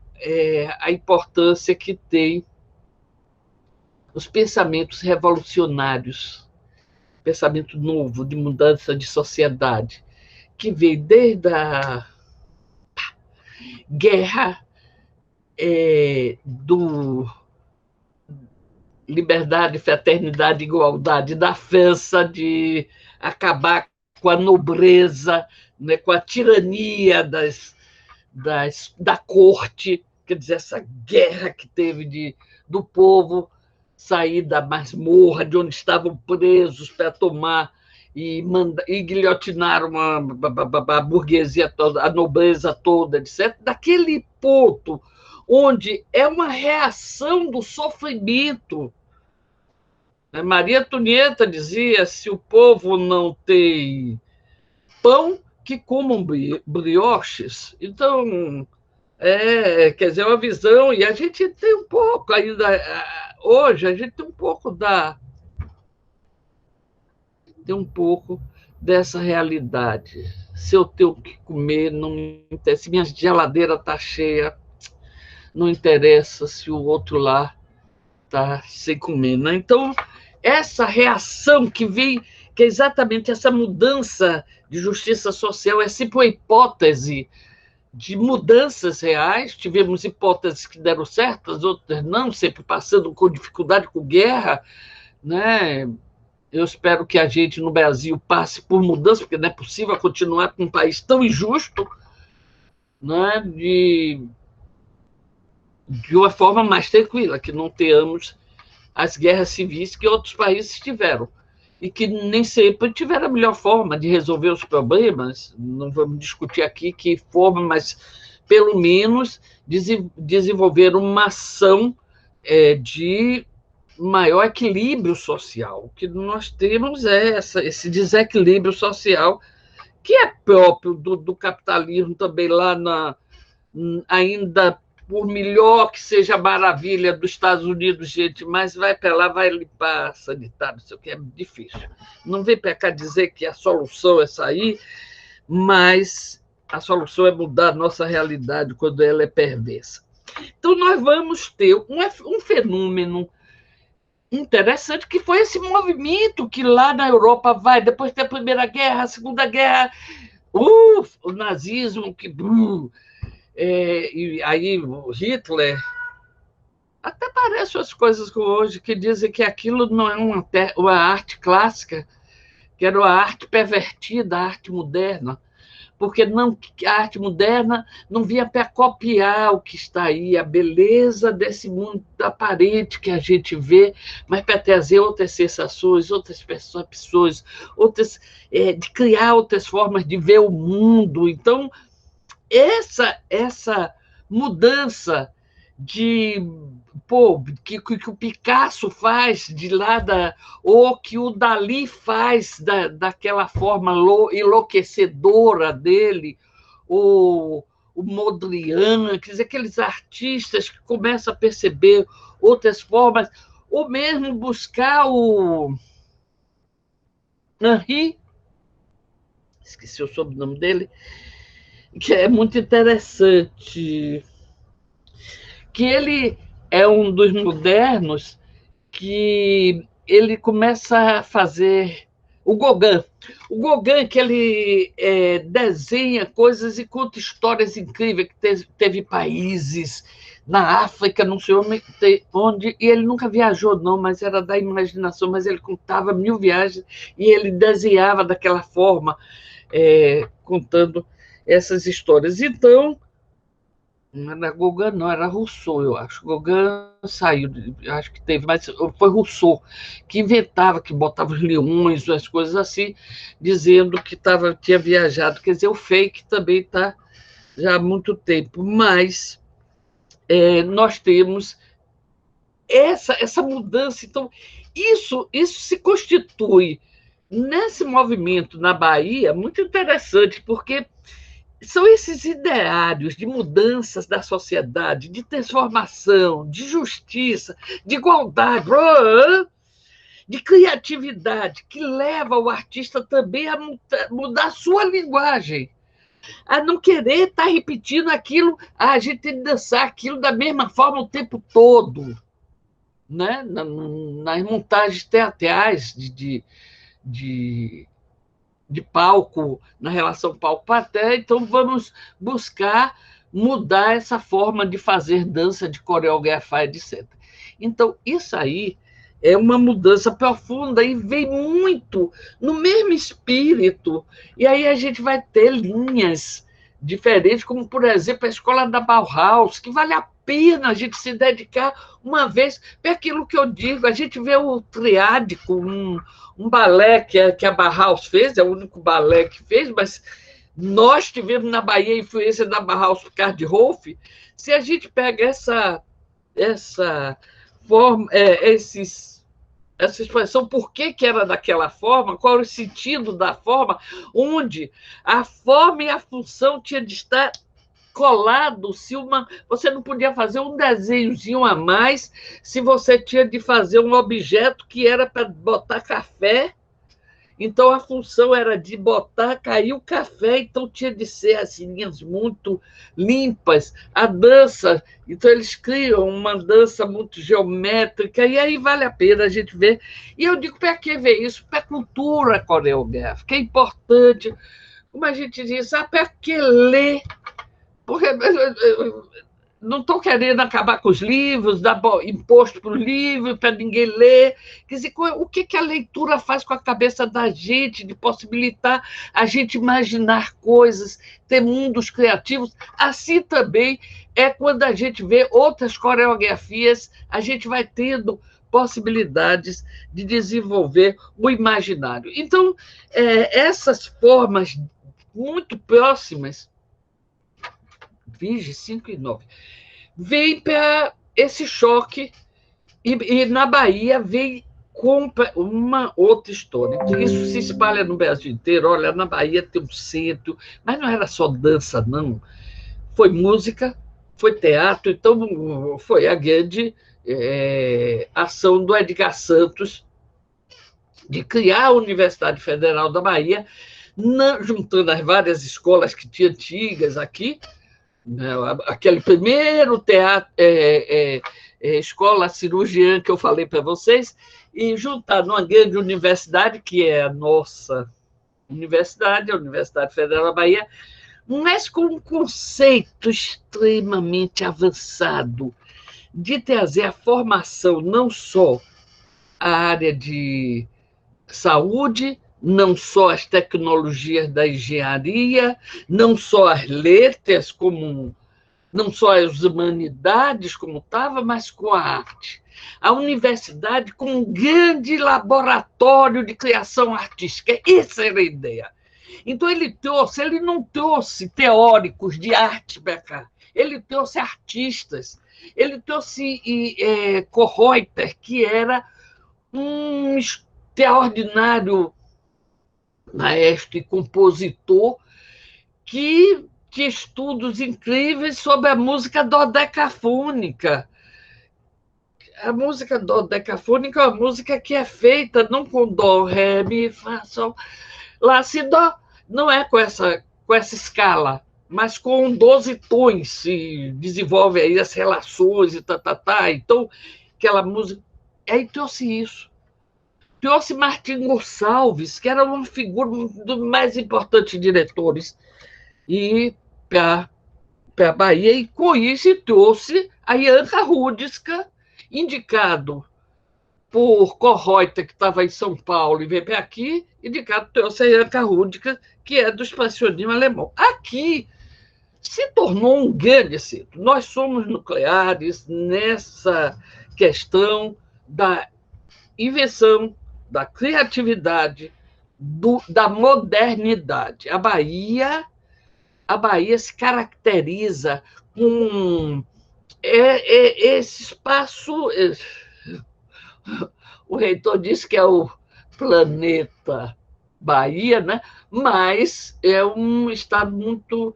a importância que tem os pensamentos revolucionários, pensamento novo de mudança de sociedade, que veio desde a guerra do liberdade, fraternidade, igualdade, da França, de acabar com a nobreza, né, com a tirania da corte, quer dizer, essa guerra que teve do povo sair da masmorra, de onde estavam presos para tomar e guilhotinaram a burguesia toda, a nobreza toda, etc. Daquele ponto onde é uma reação do sofrimento. Maria Antonieta dizia: se o povo não tem pão, que comam brioches. Então, quer dizer, é uma visão, e a gente tem um pouco ainda, hoje, a gente tem um pouco dessa realidade. Se eu tenho que comer, não me interessa. Se minha geladeira está cheia, não interessa se o outro lá está sem comer. Né? Então, essa reação que vem, que é exatamente essa mudança de justiça social, é sempre uma hipótese de mudanças reais. Tivemos hipóteses que deram certas, outras não, sempre passando com dificuldade, com guerra. Né? Eu espero que a gente, no Brasil, passe por mudança, porque não é possível continuar com um país tão injusto, né? de uma forma mais tranquila, que não tenhamos as guerras civis que outros países tiveram, e que nem sempre tiveram a melhor forma de resolver os problemas. Não vamos discutir aqui que forma, mas pelo menos desenvolver uma ação de maior equilíbrio social. O que nós temos é esse desequilíbrio social, que é próprio do capitalismo também, lá ainda, por melhor que seja a maravilha dos Estados Unidos, gente, mas vai para lá, vai limpar sanitário, não sei o que, é difícil. Não vem para cá dizer que a solução é sair, mas a solução é mudar a nossa realidade quando ela é perversa. Então, nós vamos ter um fenômeno interessante, que foi esse movimento que lá na Europa vai, depois da Primeira Guerra, a Segunda Guerra, o nazismo, e aí o Hitler, até parece as coisas hoje, que dizem que aquilo não é uma arte clássica, que era uma arte pervertida, a arte moderna, porque a arte moderna não vinha para copiar o que está aí, a beleza desse mundo aparente que a gente vê, mas para trazer outras sensações, outras percepções, de criar outras formas de ver o mundo. Então, essa mudança que o Picasso faz de lá, ou que o Dalí faz daquela forma enlouquecedora dele, o Mondrian, quer dizer, aqueles artistas que começam a perceber outras formas, ou mesmo buscar o Henri, esqueci o sobrenome dele, que é muito interessante, que ele é um dos modernos que ele começa a fazer o Gauguin. O Gauguin, que ele desenha coisas e conta histórias incríveis, que teve países na África, não sei onde, e ele nunca viajou, não, mas era da imaginação, mas ele contava 1000 viagens e ele desenhava daquela forma, contando essas histórias. Então, não era Gauguin, não, era Rousseau, eu acho. Gauguin saiu, acho que teve, mas foi Rousseau que inventava, que botava os leões, as coisas assim, dizendo que tinha viajado. Quer dizer, o fake também está já há muito tempo. Mas nós temos essa mudança. Então, isso se constitui nesse movimento na Bahia muito interessante, porque são esses ideários de mudanças da sociedade, de transformação, de justiça, de igualdade, de criatividade, que leva o artista também a mudar a sua linguagem, a não querer estar repetindo aquilo, a gente tem que dançar aquilo da mesma forma o tempo todo, né? Nas montagens teatrais de, de palco, na relação palco-plateia, então vamos buscar mudar essa forma de fazer dança, de coreografar, etc. Então, isso aí é uma mudança profunda e vem muito no mesmo espírito. E aí a gente vai ter linhas diferentes, como, por exemplo, a escola da Bauhaus, que vale a pena a gente se dedicar uma vez para aquilo que eu digo. A gente vê o Triádico, um balé que a Bauhaus fez, é o único balé que fez, mas nós tivemos na Bahia a influência da Bauhaus por causa de Rolf. Se a gente pega essa forma, essa expressão, por que era daquela forma, qual era o sentido da forma, onde a forma e a função tinha de estar colado, você não podia fazer um desenhozinho a mais se você tinha de fazer um objeto que era para botar café. Então, a função era de botar, cair o café, então tinha de ser as linhas muito limpas. A dança, então eles criam uma dança muito geométrica, e aí vale a pena a gente ver. E eu digo, para que ver isso? Para a cultura coreográfica, é importante. Como a gente diz, para que ler? Porque não estou querendo acabar com os livros, dar imposto para o livro, para ninguém ler. Quer dizer, o que a leitura faz com a cabeça da gente, de possibilitar a gente imaginar coisas, ter mundos criativos. Assim também é quando a gente vê outras coreografias, a gente vai tendo possibilidades de desenvolver o imaginário. Então, essas formas muito próximas, Vige 5 e 9, vem para esse choque, e na Bahia vem com uma outra história. Isso se espalha no Brasil inteiro. Olha, na Bahia tem um centro, mas não era só dança, não. Foi música, foi teatro, então foi a grande ação do Edgar Santos de criar a Universidade Federal da Bahia, juntando as várias escolas que tinha antigas aqui, aquele primeiro teatro, escola cirurgiã que eu falei para vocês, e juntar numa grande universidade, que é a nossa universidade, a Universidade Federal da Bahia, mas com um conceito extremamente avançado de trazer a formação, não só a área de saúde, não só as tecnologias da engenharia, não só as letras, não só as humanidades, como estava, mas com a arte. A universidade como um grande laboratório de criação artística. Essa era a ideia. Então, ele não trouxe teóricos de arte para cá, ele trouxe artistas, ele trouxe Kohreuter, que era um extraordinário maestro e compositor que tinha estudos incríveis sobre a música dodecafônica. A música dodecafônica é uma música que é feita não com dó, ré, mi, fá, sol, lá, si, dó, não é com essa escala, mas com 12 tons, se desenvolve aí as relações e Então, aquela música... Aí trouxe isso. Trouxe Martim Gonçalves, que era uma figura dos mais importantes diretores, e para a Bahia, e com isso trouxe a Janka Rudska, indicado por Kohreuter, que estava em São Paulo e veio para aqui, indicado, trouxe a Janka Rudska, que é do expressionismo alemão. Aqui se tornou um grande centro. Nós somos nucleares nessa questão da invenção, da criatividade, da modernidade. A Bahia se caracteriza com esse espaço. O reitor disse que é o planeta Bahia, né? Mas é um estado muito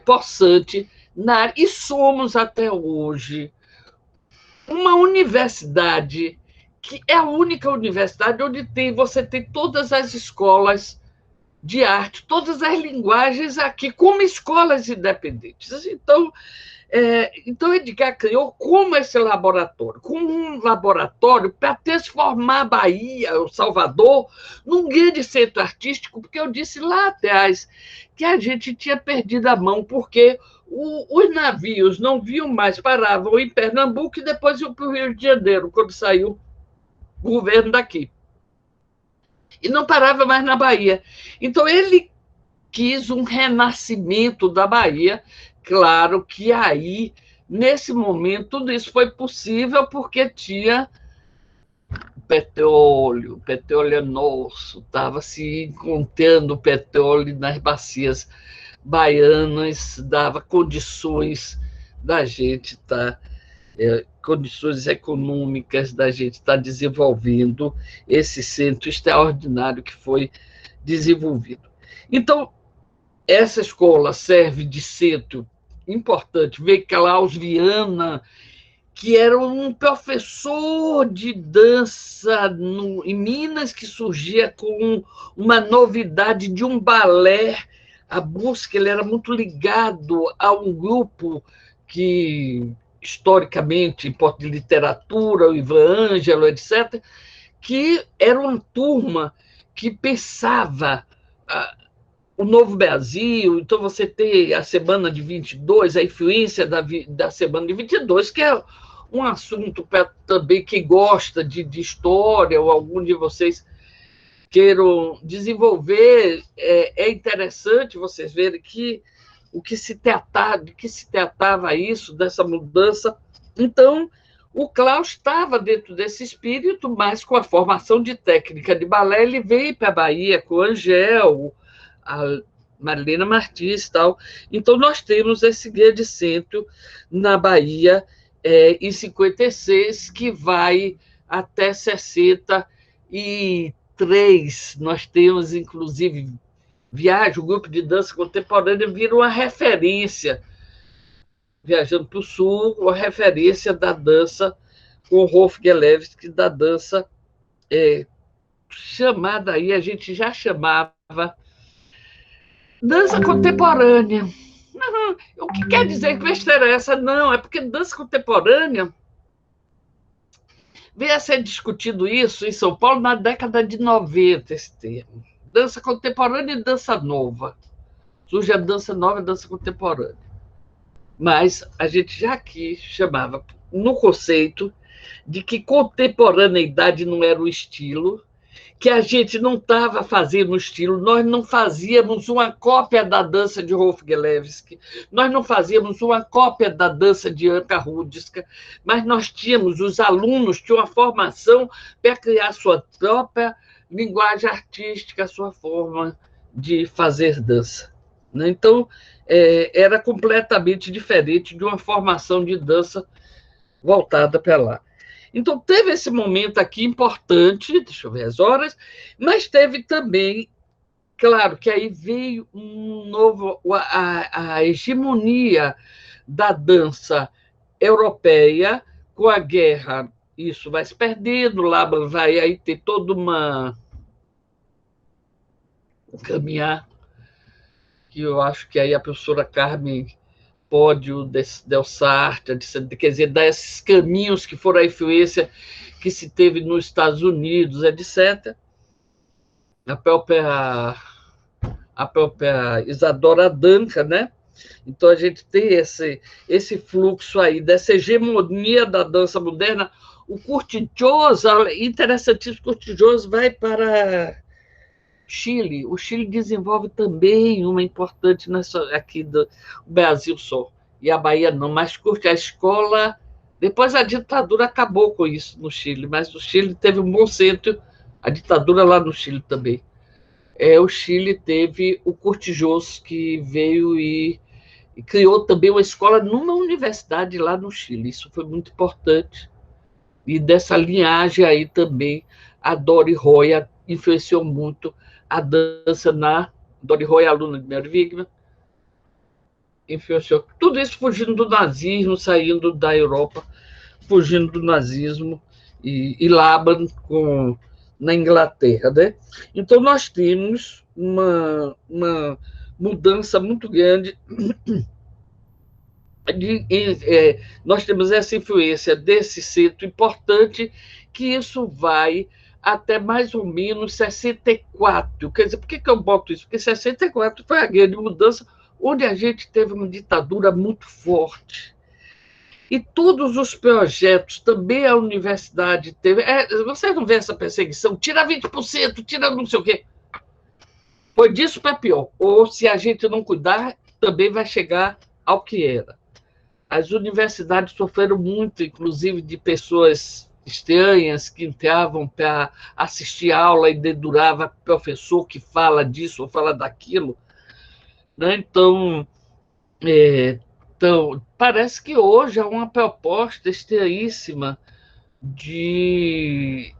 possante na área. E somos, até hoje, uma universidade que é a única universidade onde você tem todas as escolas de arte, todas as linguagens aqui, como escolas independentes. Então, Edgar criou como esse laboratório, como um laboratório para transformar a Bahia, o Salvador, num grande centro artístico, porque eu disse lá atrás que a gente tinha perdido a mão, porque os navios não vinham mais, paravam em Pernambuco e depois iam para o Rio de Janeiro, quando saiu o governo daqui. E não parava mais na Bahia. Então, ele quis um renascimento da Bahia. Claro que aí, nesse momento, tudo isso foi possível porque tinha petróleo é nosso, estava se encontrando petróleo nas bacias baianas, dava condições da gente estar, condições econômicas da gente estar desenvolvendo esse centro extraordinário que foi desenvolvido. Então, essa escola serve de centro importante. Veio Klaus Viana, que era um professor de dança em Minas, que surgia com uma novidade de um balé. A busca, ele era muito ligado a um grupo que, historicamente, importa de literatura, o Ivan Ângelo, etc., que era uma turma que pensava o Novo Brasil. Então, você tem a Semana de 22, a influência da Semana de 22, que é um assunto para também quem gosta de história, ou algum de vocês queiram desenvolver. É interessante vocês verem que de que se tratava isso, dessa mudança. Então, o Klaus estava dentro desse espírito, mas com a formação de técnica de balé, ele veio para a Bahia com o Angel, a Marilena Martins e tal. Então, nós temos esse grande centro na Bahia, em 56, que vai até 63. Nós temos, inclusive, o grupo de dança contemporânea vira uma referência, viajando para o Sul, uma referência da dança com Rolf Gelewski, da dança chamada aí, a gente já chamava dança contemporânea. O que quer dizer que besteira é essa? Não, é porque dança contemporânea veio a ser discutido isso em São Paulo na década de 90, esse termo. Dança contemporânea e dança nova. Surge a dança nova e a dança contemporânea. Mas a gente já aqui chamava, no conceito de que contemporaneidade não era o estilo, que a gente não estava fazendo o estilo, nós não fazíamos uma cópia da dança de Rolf Gelewski, nós não fazíamos uma cópia da dança de Anka Rudska, mas nós tínhamos, os alunos tinham uma formação para criar sua própria linguagem artística, a sua forma de fazer dança. Então, era completamente diferente de uma formação de dança voltada para lá. Então, teve esse momento aqui importante, deixa eu ver as horas, mas teve também, claro, que aí veio um novo, a hegemonia da dança europeia com a guerra. Isso vai se perdendo, lá vai aí ter toda uma caminhar, que eu acho que aí a professora Carmen Pódio Del Sartre, quer dizer, desses caminhos que foram a influência que se teve nos Estados Unidos, etc. A própria Isadora Duncan, né? Então, a gente tem esse fluxo aí, dessa hegemonia da dança moderna. O Curtijosa, interessantíssimo, o Curtijosa vai para Chile. O Chile desenvolve também uma importante aqui do Brasil só, e a Bahia não, mas curte a escola. Depois a ditadura acabou com isso no Chile, mas o Chile teve um bom centro, a ditadura lá no Chile também. O Chile teve o Curtijos, que veio e criou também uma escola numa universidade lá no Chile. Isso foi muito importante. E dessa linhagem aí também, a Dori Roya influenciou muito a dança Dori Roya, aluna de Mary Wigman, influenciou. Tudo isso fugindo do nazismo, saindo da Europa, fugindo do nazismo, e Laban na Inglaterra, né? Então, nós temos uma mudança muito grande. Nós temos essa influência desse centro importante, que isso vai até mais ou menos 64. Quer dizer, por que eu boto isso? Porque 64 foi a grande mudança, onde a gente teve uma ditadura muito forte. E todos os projetos, também a universidade teve. Você não vê essa perseguição? Tira 20%, tira não sei o quê. Foi disso para pior. Ou, se a gente não cuidar, também vai chegar ao que era. As universidades sofreram muito, inclusive, de pessoas estranhas que entravam para assistir aula e dedurava professor que fala disso ou fala daquilo. Né? Então, parece que hoje há uma proposta estranhíssima de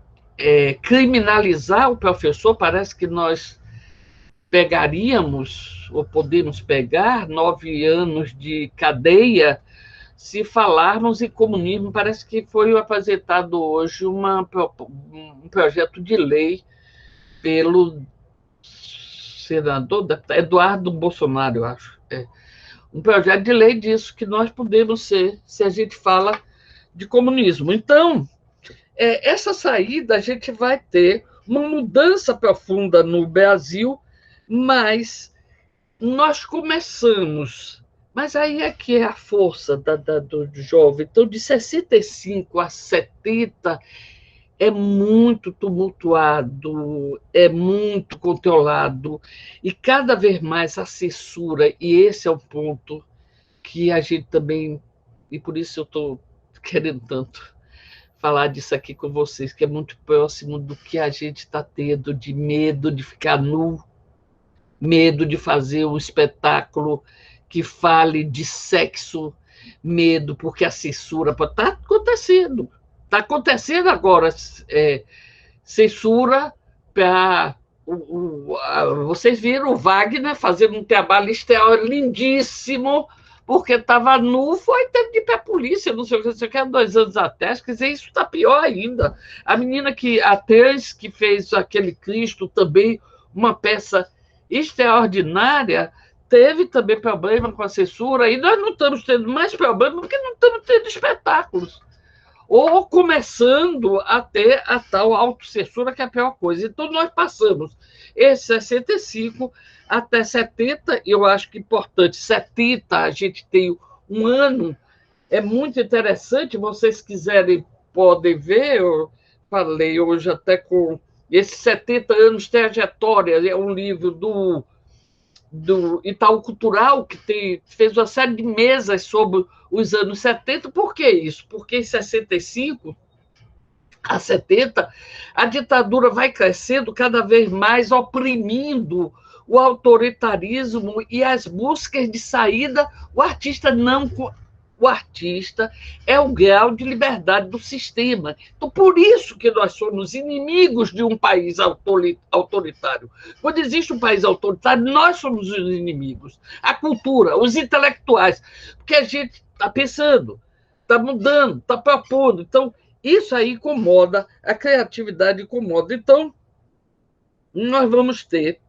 criminalizar o professor. Parece que nós pegaríamos, ou podemos pegar, 9 anos de cadeia se falarmos em comunismo. Parece que foi apresentado hoje um projeto de lei pelo senador Eduardo Bolsonaro, eu acho. Um projeto de lei disso, que nós podemos ser, se a gente fala de comunismo. Então, essa saída, a gente vai ter uma mudança profunda no Brasil, mas nós começamos. Mas aí é que é a força do jovem. Então, de 65 a 70, é muito tumultuado, é muito controlado, e cada vez mais a censura, e esse é o ponto que a gente também, e por isso eu estou querendo tanto falar disso aqui com vocês, que é muito próximo do que a gente está tendo, de medo de ficar nu, medo de fazer um espetáculo que fale de sexo, medo, porque a censura está acontecendo. Está acontecendo agora, censura para... Vocês viram o Wagner fazendo um trabalho lindíssimo, porque estava nu, foi ter de ir para a polícia, não sei o que, há 2 anos atrás. Quer dizer, isso está pior ainda. A menina a trans, que fez aquele Cristo também, uma peça extraordinária, teve também problema com a censura, e nós não estamos tendo mais problema porque não estamos tendo espetáculos. Ou começando a ter a tal autocensura, que é a pior coisa. Então, nós passamos esse 65 até 70, e eu acho que é importante, 70, a gente tem um ano, é muito interessante, vocês quiserem, podem ver, eu falei hoje até com esses 70 anos de trajetória, é um livro do Itaú Cultural, que fez uma série de mesas sobre os anos 70. Por que isso? Porque em 65 a 70, a ditadura vai crescendo cada vez mais, oprimindo o autoritarismo e as buscas de saída. O artista é o grau de liberdade do sistema. Então, por isso que nós somos inimigos de um país autoritário. Quando existe um país autoritário, nós somos os inimigos. A cultura, os intelectuais, porque a gente está pensando, está mudando, está propondo. Então, isso aí incomoda, a criatividade incomoda. Então, nós vamos ter,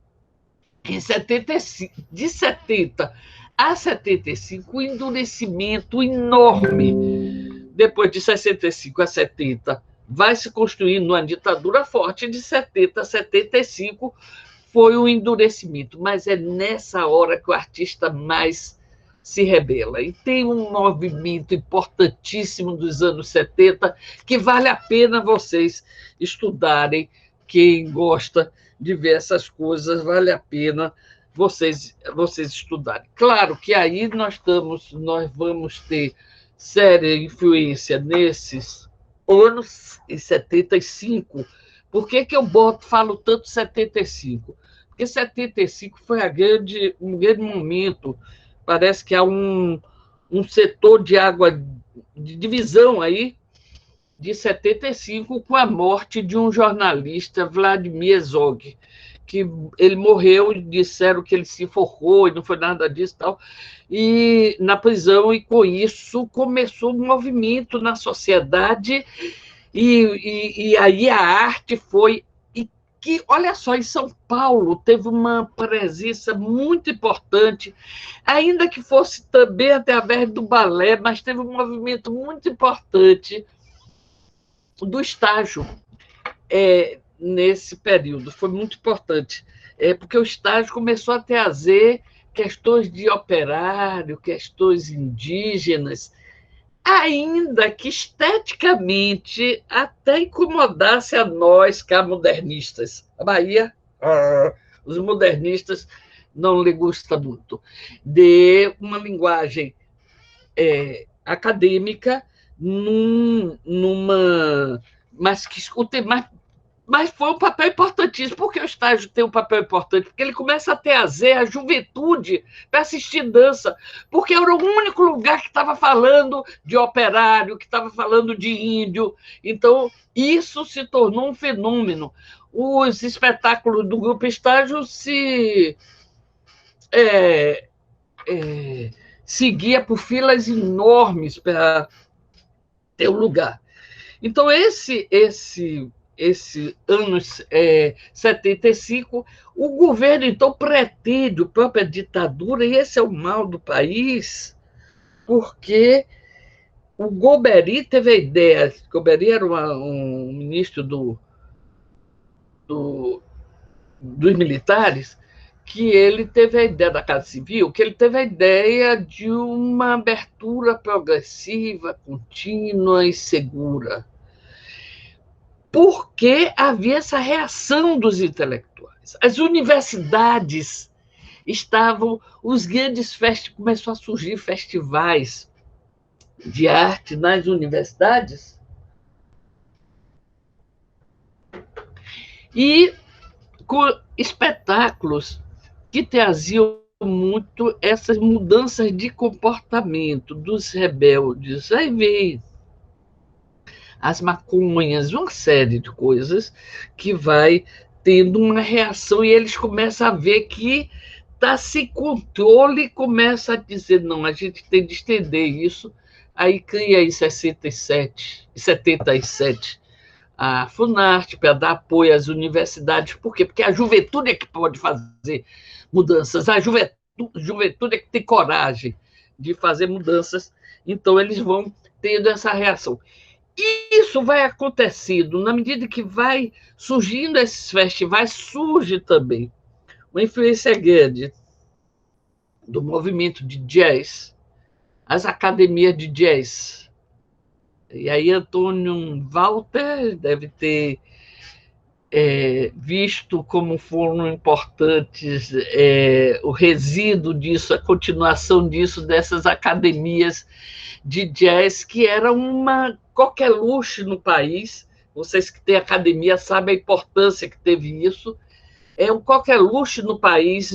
em 75, de 70 a 75, um endurecimento enorme. Depois de 65 a 70, vai se construindo uma ditadura forte. De 70 a 75 foi um endurecimento, mas é nessa hora que o artista mais se rebela. E tem um movimento importantíssimo dos anos 70 que vale a pena vocês estudarem. Quem gosta de ver essas coisas, vale a pena vocês estudarem. Claro que aí nós vamos ter séria influência nesses anos, em 75. Por que eu falo tanto 75? Porque 75 foi um grande momento. Parece que há um setor de água de divisão aí, de 75, com a morte de um jornalista, Vladimir Herzog, que ele morreu, disseram que ele se enforcou, e não foi nada disso, tal, e na prisão, e com isso começou um movimento na sociedade, e aí a arte foi que, olha só, em São Paulo teve uma presença muito importante, ainda que fosse também através do balé, mas teve um movimento muito importante do estágio nesse período, foi muito importante, porque o estágio começou a trazer questões de operário, questões indígenas, ainda que esteticamente até incomodasse a nós, cá modernistas. A Bahia, os modernistas não lhe gusta muito, de uma linguagem acadêmica, mas que escute mais. Mas foi um papel importantíssimo. Por que o estágio tem um papel importante? Porque ele começa a trazer a juventude para assistir dança, porque era o único lugar que estava falando de operário, que estava falando de índio. Então, isso se tornou um fenômeno. Os espetáculos do Grupo Estágio seguia por filas enormes para ter um lugar. Então, esse anos 75, o governo, então, pretende a própria ditadura, e esse é o mal do país, porque o Golbery teve a ideia, Golbery era um ministro dos militares, que ele teve a ideia da Casa Civil, que ele teve a ideia de uma abertura progressiva, contínua e segura, porque havia essa reação dos intelectuais. As universidades estavam, os grandes começou a surgir festivais de arte nas universidades, e com espetáculos que traziam muito essas mudanças de comportamento dos rebeldes. Aí veio as maconhas, uma série de coisas que vai tendo uma reação, e eles começam a ver que está sem controle e começa a dizer, não, a gente tem de estender isso. Aí cria em 77 a Funarte para dar apoio às universidades. Por quê? Porque a juventude é que pode fazer mudanças, a juventude é que tem coragem de fazer mudanças, então eles vão tendo essa reação. Isso vai acontecendo, na medida que vai surgindo esses festivais, surge também uma influência grande do movimento de jazz, as academias de jazz. E aí Antônio Walter deve ter visto como foram importantes o resíduo disso, a continuação disso, dessas academias de jazz, que era qualquer luxo no país. Vocês que têm academia sabem a importância que teve isso. Qualquer luxo no país,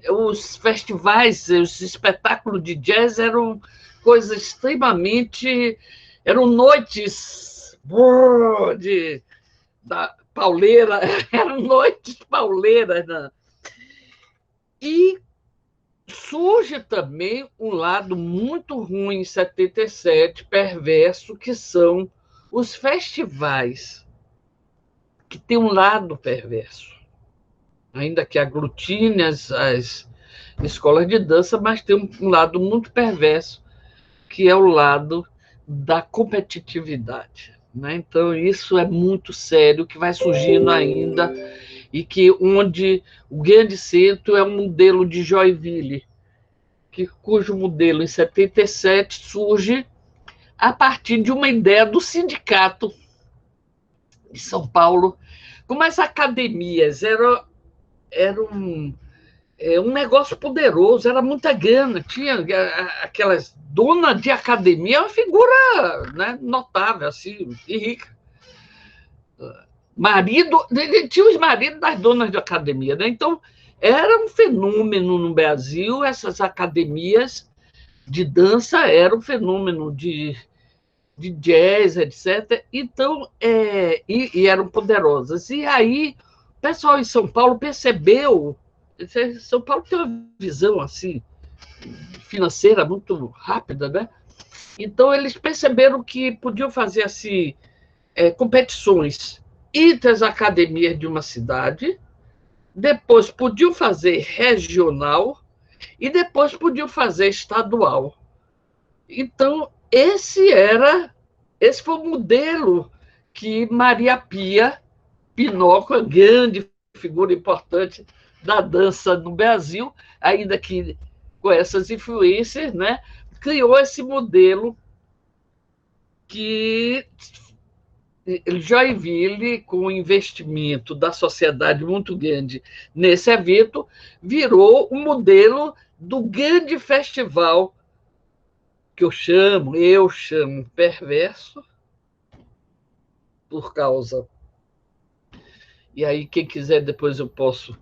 os festivais, os espetáculos de jazz eram coisas extremamente... Eram noites da pauleira, eram noites pauleiras. Né? E surge também um lado muito ruim em 77, perverso, que são os festivais, que tem um lado perverso, ainda que aglutine as escolas de dança, mas tem um lado muito perverso, que é o lado da competitividade. Né? Então, isso é muito sério, que vai surgindo ainda, e que onde o grande centro é um modelo de Joinville, cujo modelo, em 77, surge a partir de uma ideia do sindicato de São Paulo, como as academias eram um negócio poderoso, era muita grana, tinha aquelas donas de academia, uma figura, né, notável, assim, e rica. Tinha os maridos das donas de academia, né? Então, era um fenômeno no Brasil, essas academias de dança, era um fenômeno de jazz, etc. Então, e eram poderosas. E aí, o pessoal em São Paulo percebeu. São Paulo tem uma visão assim financeira muito rápida, né? Então eles perceberam que podiam fazer assim competições entre as academias de uma cidade, depois podiam fazer regional e depois podiam fazer estadual. Então, esse foi o modelo que Maria Pia Pinóquio, a grande figura importante da dança no Brasil, ainda que com essas influências, né, criou esse modelo que Joinville, com o investimento da sociedade muito grande nesse evento, virou um modelo do grande festival que eu chamo perverso, por causa. E aí, quem quiser, depois eu posso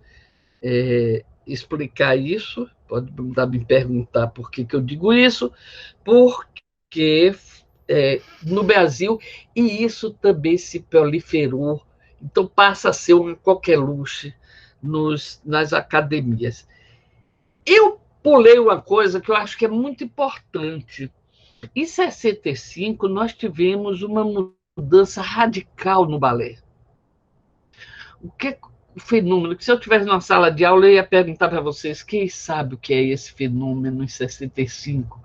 explicar isso, pode me perguntar por que eu digo isso, porque no Brasil, e isso também se proliferou, então passa a ser uma coqueluche nas academias. Eu pulei uma coisa que eu acho que é muito importante. Em 65, nós tivemos uma mudança radical no balé. O que o fenômeno, que se eu estivesse numa sala de aula, eu ia perguntar para vocês, quem sabe o que é esse fenômeno em 65,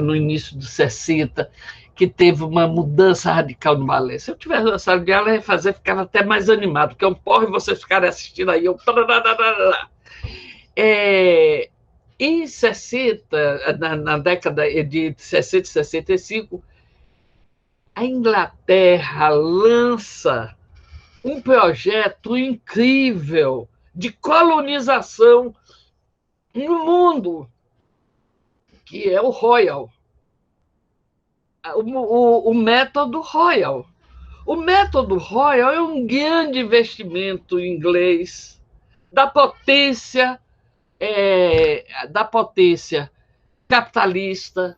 no início dos 60, que teve uma mudança radical no balé. Se eu tivesse na sala de aula, eu ia ficava até mais animado, porque é um porre vocês ficarem assistindo aí. Em 60, na década de 60 e 65, a Inglaterra lança um projeto incrível de colonização no mundo, que é o Royal, o método Royal. O método Royal é um grande investimento inglês da potência capitalista,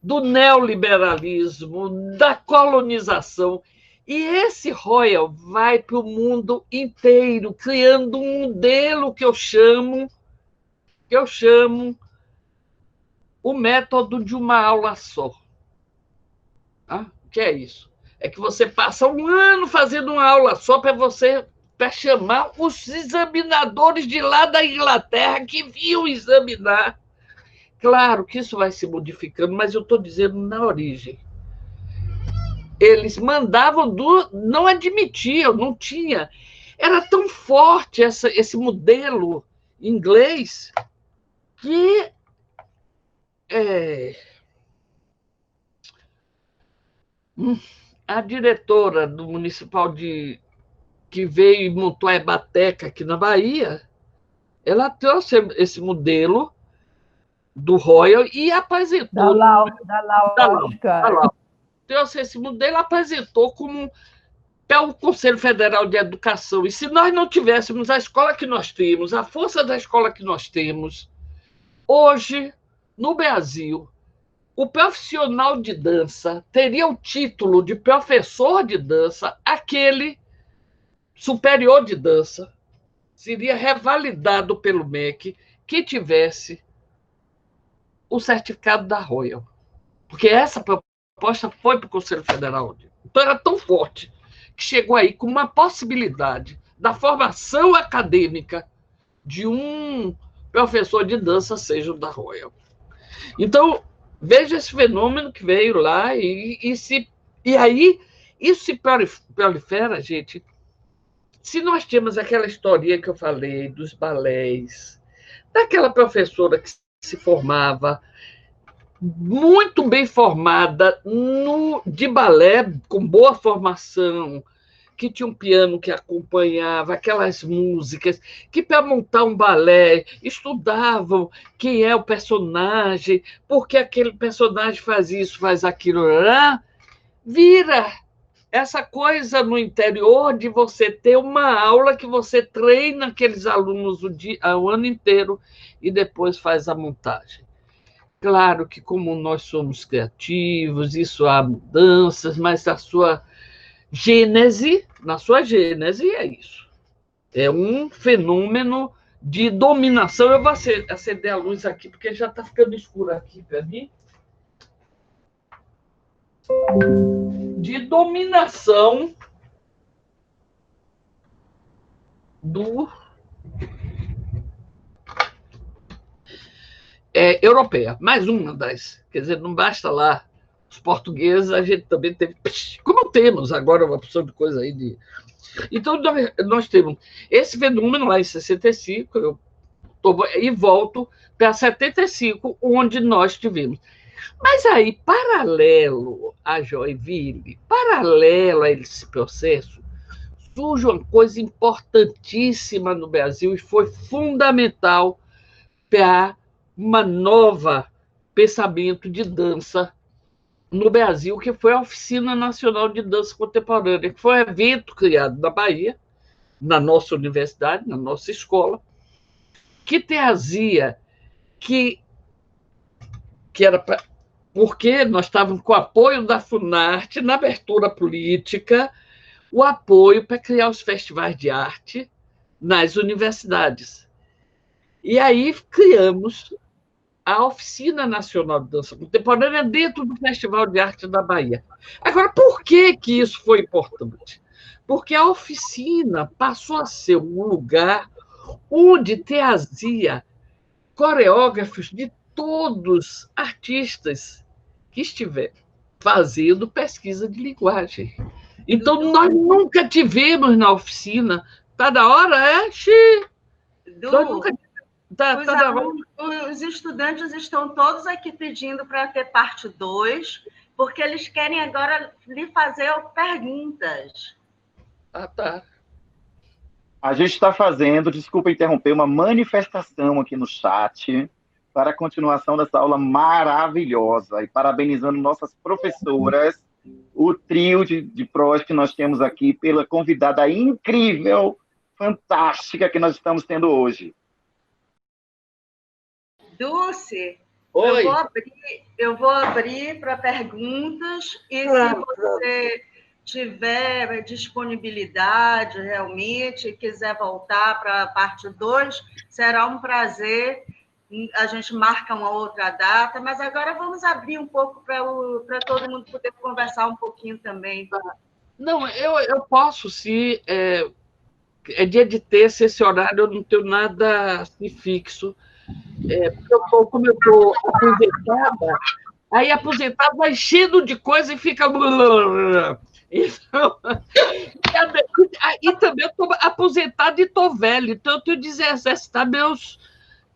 do neoliberalismo, da colonização. E esse Royal vai para o mundo inteiro, criando um modelo que eu chamo o método de uma aula só. O que é isso? É que você passa um ano fazendo uma aula só para chamar os examinadores de lá da Inglaterra que vinham examinar. Claro que isso vai se modificando, mas eu estou dizendo na origem. Eles mandavam, não admitiam, não tinha. Era tão forte esse modelo inglês que a diretora do Municipal que veio e montou a Ebateca aqui na Bahia, ela trouxe esse modelo do Royal e apresentou. Da Lau. Trouxe esse modelo, apresentou como o Conselho Federal de Educação. E se nós não tivéssemos a escola que nós temos, a força da escola que nós temos, hoje, no Brasil, o profissional de dança teria o título de professor de dança, aquele superior de dança seria revalidado pelo MEC que tivesse o certificado da Royal. Porque essa proposta foi para o Conselho Federal. Então, era tão forte que chegou aí com uma possibilidade da formação acadêmica de um professor de dança seja o da Royal. Então, veja esse fenômeno que veio lá e aí isso se prolifera, gente. Se nós temos aquela historinha que eu falei dos balés, daquela professora que se formava muito bem formada de balé, com boa formação, que tinha um piano que acompanhava, aquelas músicas, que para montar um balé estudavam quem é o personagem, porque aquele personagem faz isso, faz aquilo, vira essa coisa no interior de você ter uma aula que você treina aqueles alunos o ano inteiro e depois faz a montagem. Claro que, como nós somos criativos, isso há mudanças, mas na sua gênese é isso. É um fenômeno de dominação. Eu vou acender a luz aqui, porque já está ficando escuro aqui para mim. De dominação europeia. Mais uma das. Quer dizer, não basta lá os portugueses, a gente também teve. Como temos agora uma opção de coisa aí de. Então, nós temos esse fenômeno lá em 65, e volto para 75, onde nós tivemos. Mas aí, paralelo a Joinville, paralelo a esse processo, surge uma coisa importantíssima no Brasil e foi fundamental para uma nova pensamento de dança no Brasil, que foi a Oficina Nacional de Dança Contemporânea, que foi um evento criado na Bahia, na nossa universidade, na nossa escola, que trazia que era porque nós estávamos com o apoio da Funarte na abertura política, o apoio para criar os festivais de arte nas universidades. E aí criamos a Oficina Nacional de Dança Contemporânea dentro do Festival de Arte da Bahia. Agora, por que isso foi importante? Porque a oficina passou a ser um lugar onde trazia coreógrafos de todos artistas que estiveram fazendo pesquisa de linguagem. Então, nós nunca tivemos na oficina. Está da hora, Nós nunca os estudantes estão todos aqui pedindo para ter parte 2, porque eles querem agora lhe fazer perguntas. Tá. A gente está fazendo, desculpa interromper, uma manifestação aqui no chat para a continuação dessa aula maravilhosa e parabenizando nossas professoras, o trio de prós que nós temos aqui, pela convidada incrível, fantástica que nós estamos tendo hoje. Dulce, Oi. eu vou abrir para perguntas e se você tiver disponibilidade realmente e quiser voltar para a parte 2, será um prazer. A gente marca uma outra data, mas agora vamos abrir um pouco para todo mundo poder conversar um pouquinho também. Não, eu posso, se é dia de terça, esse horário eu não tenho nada assim, fixo. Porque como eu estou aposentada, aí aposentada vai cheio de coisa e fica. Então, e também eu estou aposentada e estou velha, então eu tenho que exercitar meus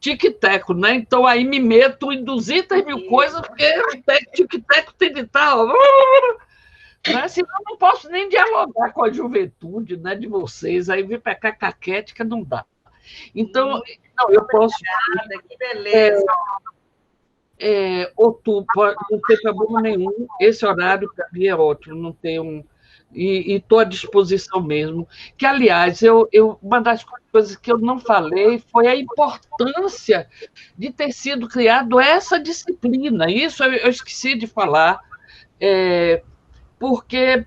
tic-teco, né? Então aí me meto em 200 mil coisas, porque tic-teco tem de tal. Né? Senão eu não posso nem dialogar com a juventude, né, de vocês, aí vir para cá caquética não dá. Então, não, eu posso. Obrigada, que beleza. Outubro, não tem problema nenhum. Esse horário para mim é ótimo, não tem e estou à disposição mesmo. Que, aliás, uma das coisas que eu não falei foi a importância de ter sido criado essa disciplina. Isso eu esqueci de falar, porque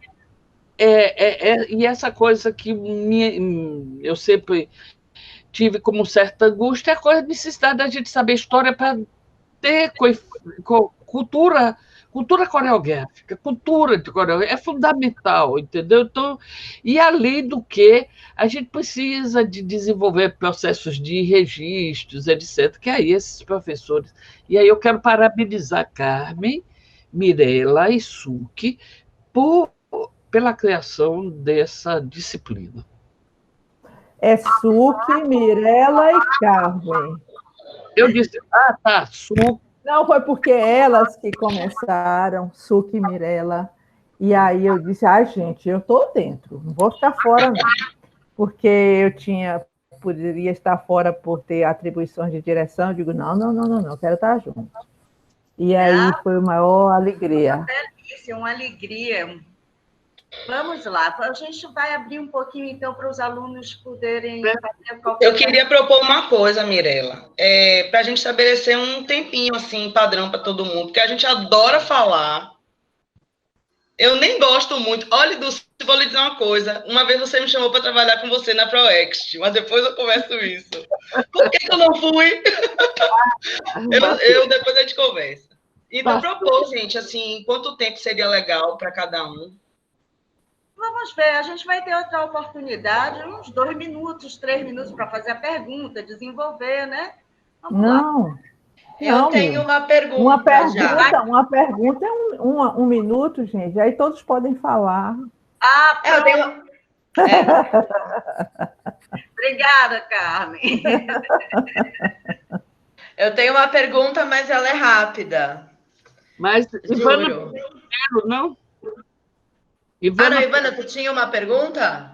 e essa coisa que eu sempre tive como certa angústia é a coisa da necessidade da gente saber história para ter cultura coreográfica, cultura de coreografia é fundamental, entendeu? Então, e além do que, a gente precisa de desenvolver processos de registros, etc., que aí esses professores... E aí eu quero parabenizar Carmen, Mirela e Suki pela criação dessa disciplina. É Suki, Mirela e Carmen. Eu disse, tá, Suki. Não, foi porque elas que começaram, Suki e Mirela. E aí eu disse, gente, eu estou dentro, não vou ficar fora, não. Porque poderia estar fora por ter atribuições de direção. Eu digo, não, quero estar junto. E aí foi a maior alegria. Uma delícia, uma alegria. Vamos lá, a gente vai abrir um pouquinho, então, para os alunos poderem fazer qualquer... Eu queria propor uma coisa, Mirela, para a gente estabelecer um tempinho, assim, padrão para todo mundo, porque a gente adora falar. Eu nem gosto muito. Olha, Dulce, vou lhe dizer uma coisa. Uma vez você me chamou para trabalhar com você na ProExt, mas depois eu converso isso. Por que eu não fui? Depois a gente conversa. Então, propor, gente, assim, quanto tempo seria legal para cada um? Vamos ver, a gente vai ter outra oportunidade, uns 2 minutos, 3 minutos para fazer a pergunta, desenvolver, né? Vamos lá. Não, Eu tenho uma pergunta. Uma pergunta é um minuto, gente. Aí todos podem falar. Ah, eu tenho... Obrigada, Carmen. Eu tenho uma pergunta, mas ela é rápida. Mas, Ivana, não? Ivana, Ivana, tu tinha uma pergunta?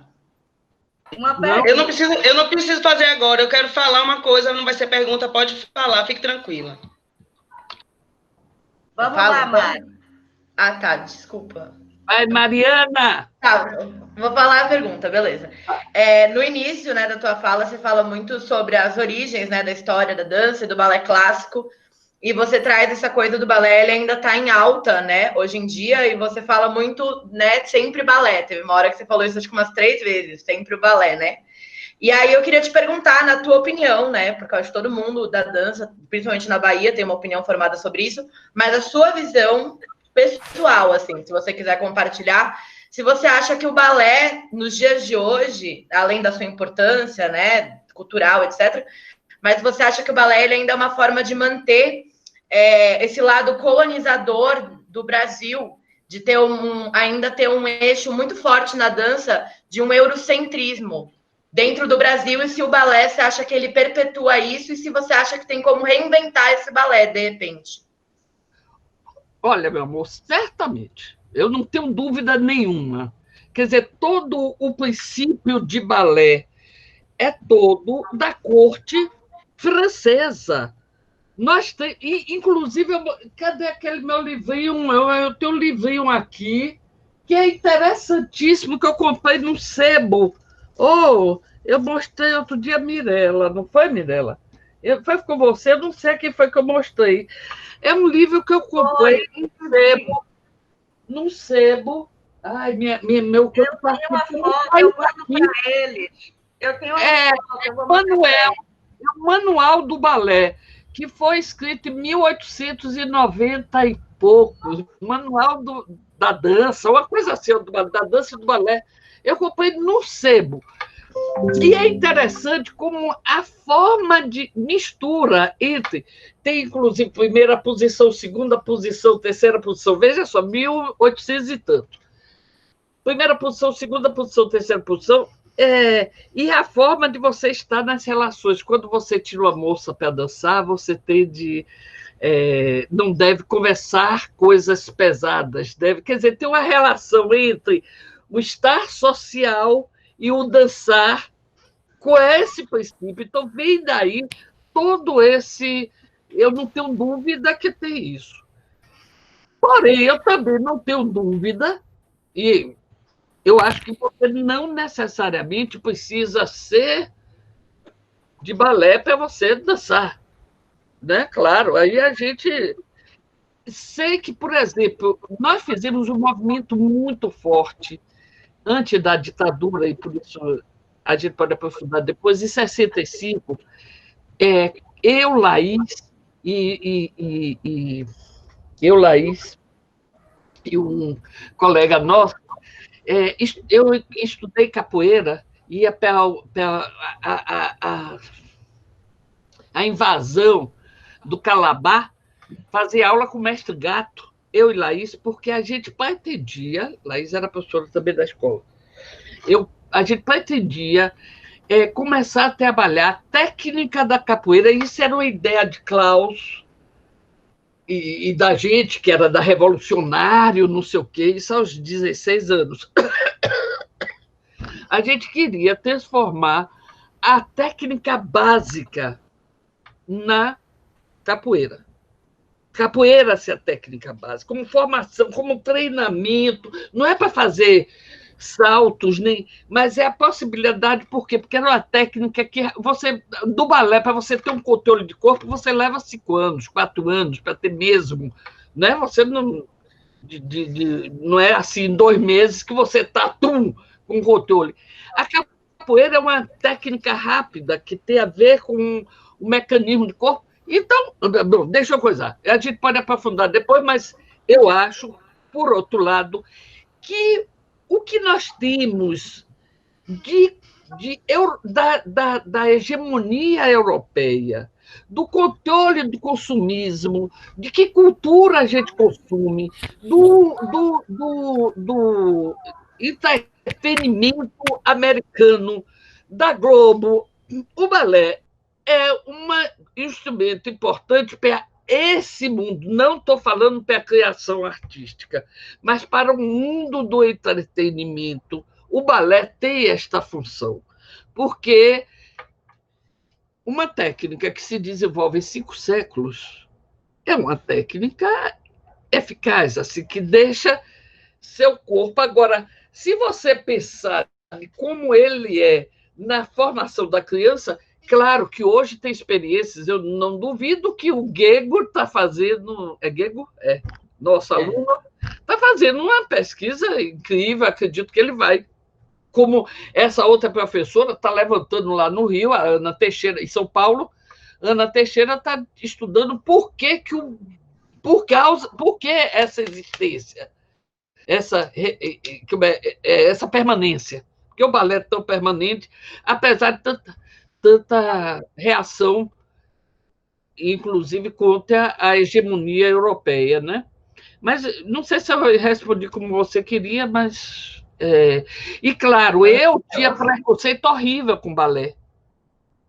Eu não preciso fazer agora, eu quero falar uma coisa, não vai ser pergunta, pode falar, fique tranquila. Vamos lá, Mari. Ah, tá, desculpa. Vai, Mariana! Tá, vou falar a pergunta, beleza. No início, né, da tua fala, você fala muito sobre as origens, né, da história da dança e do balé clássico, e você traz essa coisa do balé, ele ainda está em alta, né, hoje em dia, e você fala muito, né, sempre balé. Teve uma hora que você falou isso, acho que umas 3 vezes, sempre o balé, né? E aí eu queria te perguntar, na tua opinião, né, porque eu acho que todo mundo da dança, principalmente na Bahia, tem uma opinião formada sobre isso, mas a sua visão pessoal, assim, se você quiser compartilhar, se você acha que o balé, nos dias de hoje, além da sua importância, né, cultural, etc., mas você acha que o balé ele ainda é uma forma de manter esse lado colonizador do Brasil, de ter ainda ter um eixo muito forte na dança de um eurocentrismo dentro do Brasil, e se o balé, você acha que ele perpetua isso, e se você acha que tem como reinventar esse balé, de repente? Olha, meu amor, certamente. Eu não tenho dúvida nenhuma. Quer dizer, todo o princípio de balé é todo da corte francesa. Nós tem, inclusive, cadê aquele meu livrinho? Eu tenho um livrinho aqui que é interessantíssimo, que eu comprei no sebo. Eu mostrei outro dia a Mirella, não foi, Mirella? Foi com você, eu não sei quem foi que eu mostrei. É um livro que eu comprei num sebo. Ai, meu corpo eu tenho uma foto, eu mando para eles. Eu tenho uma foto, eu vou Manuel. É o Manual do Balé, que foi escrito em 1890 e poucos, Manual da Dança, uma coisa assim, da dança e do balé. Eu comprei no sebo. E é interessante como a forma de mistura entre... Tem, inclusive, primeira posição, segunda posição, terceira posição. Veja só, 1800 e tanto. Primeira posição, segunda posição, terceira posição... e a forma de você estar nas relações. Quando você tira uma moça para dançar, você não deve conversar coisas pesadas. Quer dizer, tem uma relação entre o estar social e o dançar com esse princípio. Então, vem daí todo esse... Eu não tenho dúvida que tem isso. Porém, eu também não tenho dúvida, e eu acho que você não necessariamente precisa ser de balé para você dançar, né? Claro, aí a gente... Sei que, por exemplo, nós fizemos um movimento muito forte antes da ditadura, e por isso a gente pode aprofundar depois, em 65, eu, Laís e um colega nosso, eu estudei capoeira, ia para a invasão do Calabá, fazia aula com o mestre Gato, eu e Laís, porque a gente pretendia, Laís era professora também da escola, a gente pretendia começar a trabalhar a técnica da capoeira, e isso era uma ideia de Klaus e da gente, que era da Revolucionário, não sei o quê, isso aos 16 anos. A gente queria transformar a técnica básica na capoeira. Capoeira ser a técnica básica, como formação, como treinamento, não é para fazer saltos, mas é a possibilidade, por quê? Porque era uma técnica que você, do balé, para você ter um controle de corpo, você leva 5 anos, 4 anos, para ter mesmo, né? Você não, não é assim, em 2 meses que você está com controle. A capoeira é uma técnica rápida que tem a ver com o mecanismo do corpo. Então, deixa eu coisar. A gente pode aprofundar depois, mas eu acho, por outro lado, que o que nós temos da hegemonia europeia, do controle do consumismo, de que cultura a gente consome, do entretenimento americano, da Globo. O balé é um instrumento importante para esse mundo. Não estou falando para a criação artística, mas para o mundo do entretenimento. O balé tem esta função, porque uma técnica que se desenvolve em 5 séculos é uma técnica eficaz, assim, que deixa seu corpo. Agora, se você pensar em como ele é na formação da criança, claro que hoje tem experiências, eu não duvido que o Gego está fazendo... É Gego? É. Nosso aluno está fazendo uma pesquisa incrível, acredito que ele vai. Como essa outra professora está levantando lá no Rio, a Ana Teixeira, em São Paulo, Ana Teixeira está estudando por que essa existência, essa permanência. Porque o balé é tão permanente, apesar de tanta reação, inclusive contra a hegemonia europeia, né? Mas não sei se eu respondi como você queria, mas... E, claro, eu tinha preconceito horrível com balé.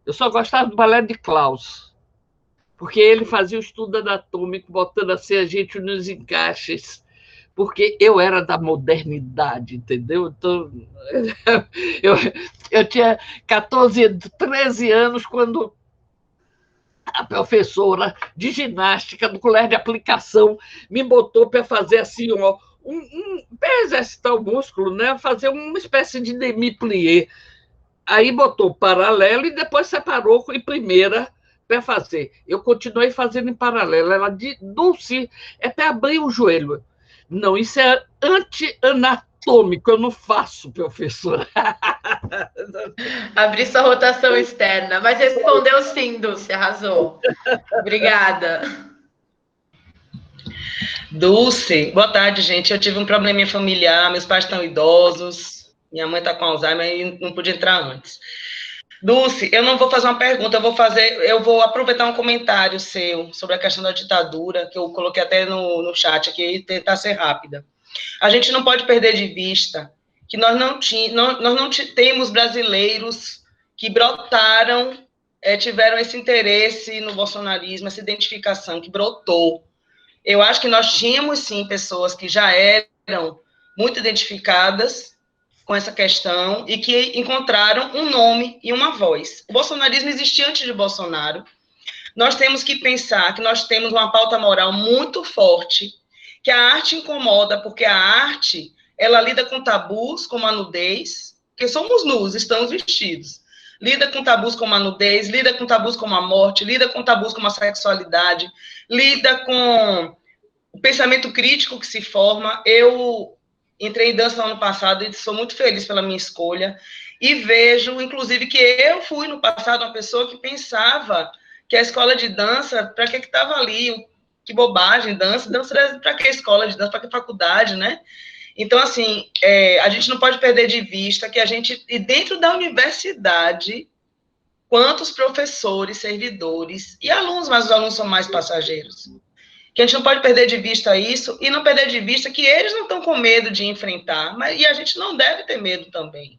Eu só gostava do balé de Klaus, porque ele fazia o estudo anatômico, botando assim a gente nos encaixes, porque eu era da modernidade, entendeu? Então, eu tinha 14, 13 anos quando a professora de ginástica do colégio de aplicação me botou para fazer assim, para exercitar o músculo, né? Fazer uma espécie de demi-plié. Aí botou paralelo e depois separou em primeira para fazer. Eu continuei fazendo em paralelo. Ela disse, Dulce, é para abrir o joelho. Não, isso é anti-anatômico, eu não faço, professora. Abrir sua rotação externa. Mas respondeu sim, Dulce, arrasou. Obrigada. Dulce, boa tarde, gente. Eu tive um probleminha familiar, meus pais estão idosos, minha mãe está com Alzheimer e não pude entrar antes. Dulce, eu não vou fazer uma pergunta, eu vou aproveitar um comentário seu sobre a questão da ditadura, que eu coloquei até no chat aqui, e tentar ser rápida. A gente não pode perder de vista que nós não temos brasileiros que brotaram, tiveram esse interesse no bolsonarismo, essa identificação que brotou. Eu acho que nós tínhamos, sim, pessoas que já eram muito identificadas com essa questão e que encontraram um nome e uma voz. O bolsonarismo existia antes de Bolsonaro. Nós temos que pensar que nós temos uma pauta moral muito forte, que a arte incomoda, porque a arte, ela lida com tabus como a nudez, porque somos nus, estamos vestidos. Lida com tabus como a nudez, lida com tabus como a morte, lida com tabus como a sexualidade, lida com o pensamento crítico que se forma. Eu entrei em dança no ano passado e sou muito feliz pela minha escolha, e vejo, inclusive, que eu fui, no passado, uma pessoa que pensava que a escola de dança, para que estava ali? Que bobagem, dança para que escola de dança, para que faculdade, né? Então, assim, a gente não pode perder de vista que e dentro da universidade, quantos professores, servidores e alunos, mas os alunos são mais passageiros. Que a gente não pode perder de vista isso, e não perder de vista que eles não estão com medo de enfrentar, e a gente não deve ter medo também,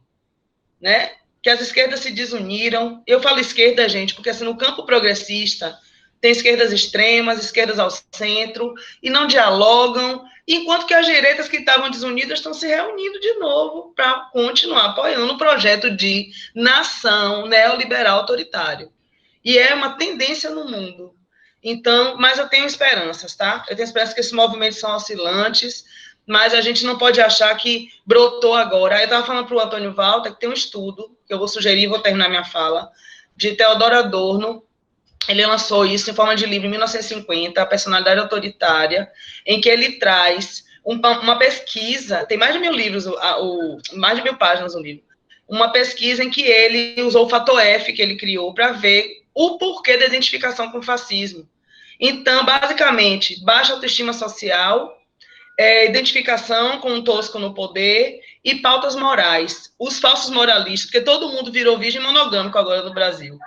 né? Que as esquerdas se desuniram. Eu falo esquerda, gente, porque assim, no campo progressista tem esquerdas extremas, esquerdas ao centro, e não dialogam, enquanto que as direitas que estavam desunidas estão se reunindo de novo para continuar apoiando o projeto de nação neoliberal autoritário. E é uma tendência no mundo. Então, mas eu tenho esperanças, tá? Eu tenho esperança que esses movimentos são oscilantes, mas a gente não pode achar que brotou agora. Aí eu estava falando para o Antônio Walter que tem um estudo, que eu vou sugerir, vou terminar minha fala, de Theodor Adorno. Ele lançou isso em forma de livro em 1950, A Personalidade Autoritária, em que ele traz uma pesquisa, tem mais de 1000 livros, mais de 1000 páginas o livro, uma pesquisa em que ele usou o fator F que ele criou para ver o porquê da identificação com o fascismo. Então, basicamente, baixa autoestima social, identificação com um tosco no poder e pautas morais, os falsos moralistas, porque todo mundo virou virgem monogâmico agora no Brasil,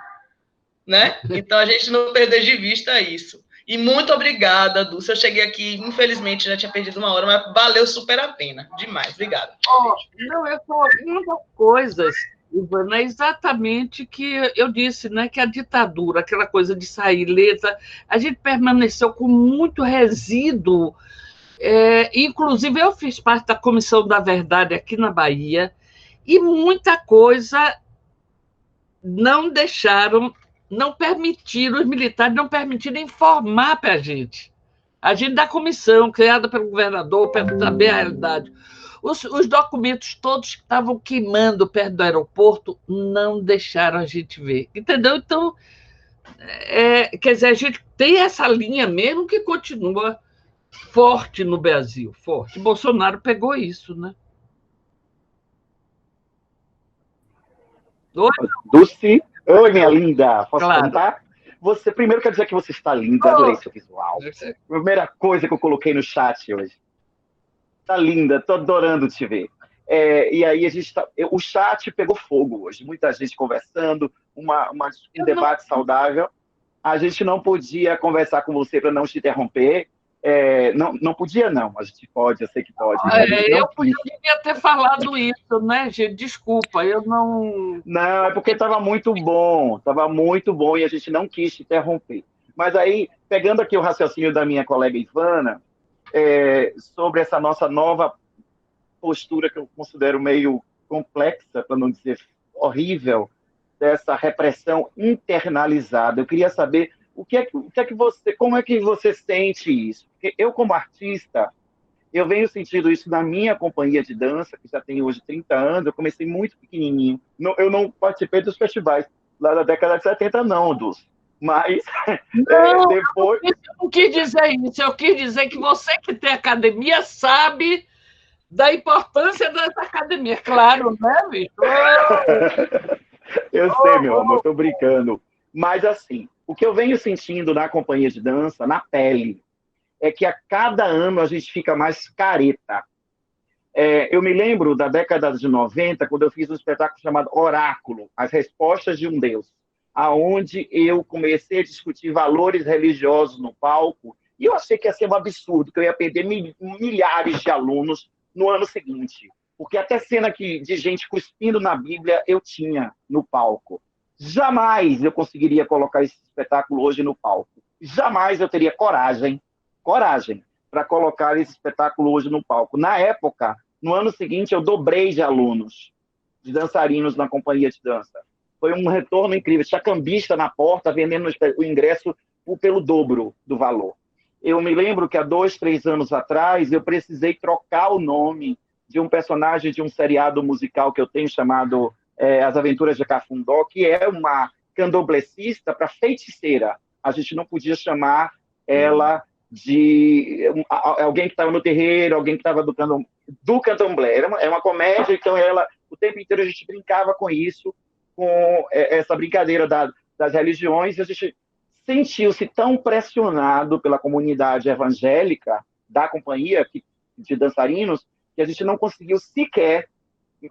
né? Então, a gente não perder de vista isso. E muito obrigada, Dulce. Eu cheguei aqui, infelizmente, já tinha perdido 1 hora, mas valeu super a pena. Demais. Obrigada. Não, é só uma das coisas, Ivana, é exatamente que eu disse, né, que a ditadura, aquela coisa de sair ilesa, a gente permaneceu com muito resíduo. Inclusive, eu fiz parte da Comissão da Verdade aqui na Bahia, e muita coisa não deixaram, não permitiram, os militares não permitiram informar para a gente. A gente da comissão, criada pelo governador, para saber a realidade. Os documentos todos que estavam queimando perto do aeroporto não deixaram a gente ver. Entendeu? Então, quer dizer, a gente tem essa linha mesmo que continua forte no Brasil, forte. Bolsonaro pegou isso, né? Oi? Dulce. Oi, minha linda. Posso Claro. contar? Você, primeiro, quero dizer que você está linda, adorei seu visual. Primeira coisa que eu coloquei no chat hoje. Está linda, estou adorando te ver. E aí, o chat pegou fogo hoje, muita gente conversando, um debate saudável. A gente não podia conversar com você para não te interromper. Não podia, não. A gente pode, eu sei que pode. Eu podia ter falado isso, né, gente? Desculpa, eu não... Não, é porque estava muito bom e a gente não quis te interromper. Mas aí, pegando aqui o raciocínio da minha colega Ivana, sobre essa nossa nova postura que eu considero meio complexa, para não dizer horrível, dessa repressão internalizada. Eu queria saber como é que você sente isso? Porque eu, como artista, eu venho sentindo isso na minha companhia de dança, que já tem hoje 30 anos, eu comecei muito pequenininho. Eu não participei dos festivais lá da década de 70, não, Dulce. Mas depois... Eu não quis dizer isso, eu quis dizer que você que tem academia sabe da importância dessa academia. Claro, né, Vitor? Eu sei, meu amor, estou brincando. Mas, assim, o que eu venho sentindo na companhia de dança, na pele, é que a cada ano a gente fica mais careta. Eu me lembro da década de 90, quando eu fiz um espetáculo chamado Oráculo, As Respostas de um Deus, aonde eu comecei a discutir valores religiosos no palco, e eu achei que ia ser um absurdo, que eu ia perder milhares de alunos no ano seguinte. Porque até cena de gente cuspindo na Bíblia eu tinha no palco. Jamais eu conseguiria colocar esse espetáculo hoje no palco. Jamais eu teria coragem para colocar esse espetáculo hoje no palco. Na época, no ano seguinte, eu dobrei de alunos, de dançarinos na companhia de dança. Foi um retorno incrível. Tinha cambista na porta vendendo o ingresso pelo dobro do valor. Eu me lembro que há 2, 3 anos atrás, eu precisei trocar o nome de um personagem de um seriado musical que eu tenho chamado As Aventuras de Cafundó, que é uma candomblessista para feiticeira. A gente não podia chamar ela de alguém que estava no terreiro, alguém que estava do candomblé. É uma comédia, então o tempo inteiro a gente brincava com isso, com essa brincadeira das religiões, e a gente sentiu-se tão pressionado pela comunidade evangélica da companhia de dançarinos que a gente não conseguiu sequer.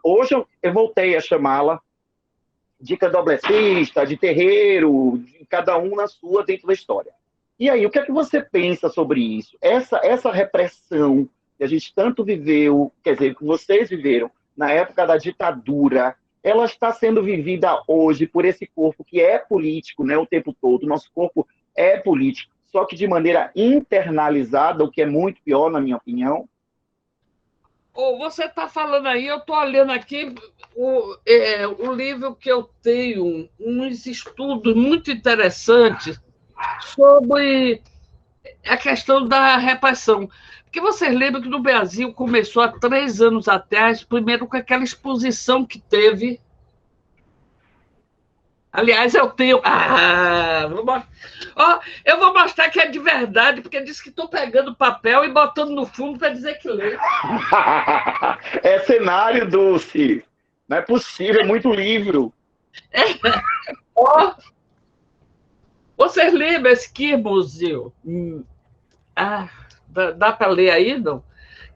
Hoje eu voltei a chamá-la de candomblessista, de terreiro, de cada um na sua dentro da história. E aí, o que é que você pensa sobre isso? Essa repressão que a gente tanto viveu, quer dizer, que vocês viveram na época da ditadura, ela está sendo vivida hoje por esse corpo que é político, né, o tempo todo. Nosso corpo é político, só que de maneira internalizada, o que é muito pior, na minha opinião. Você está falando aí, eu estou olhando aqui o livro que eu tenho, uns estudos muito interessantes sobre a questão da repressão. Porque vocês lembram que no Brasil começou há 3 anos atrás, primeiro com aquela exposição que teve. Aliás, eu tenho... eu vou mostrar que é de verdade, porque disse que estou pegando papel e botando no fundo para dizer que lê. É cenário, Dulce. Não é possível, é muito livro. Vocês lembram esse que museu? Dá para ler aí, não?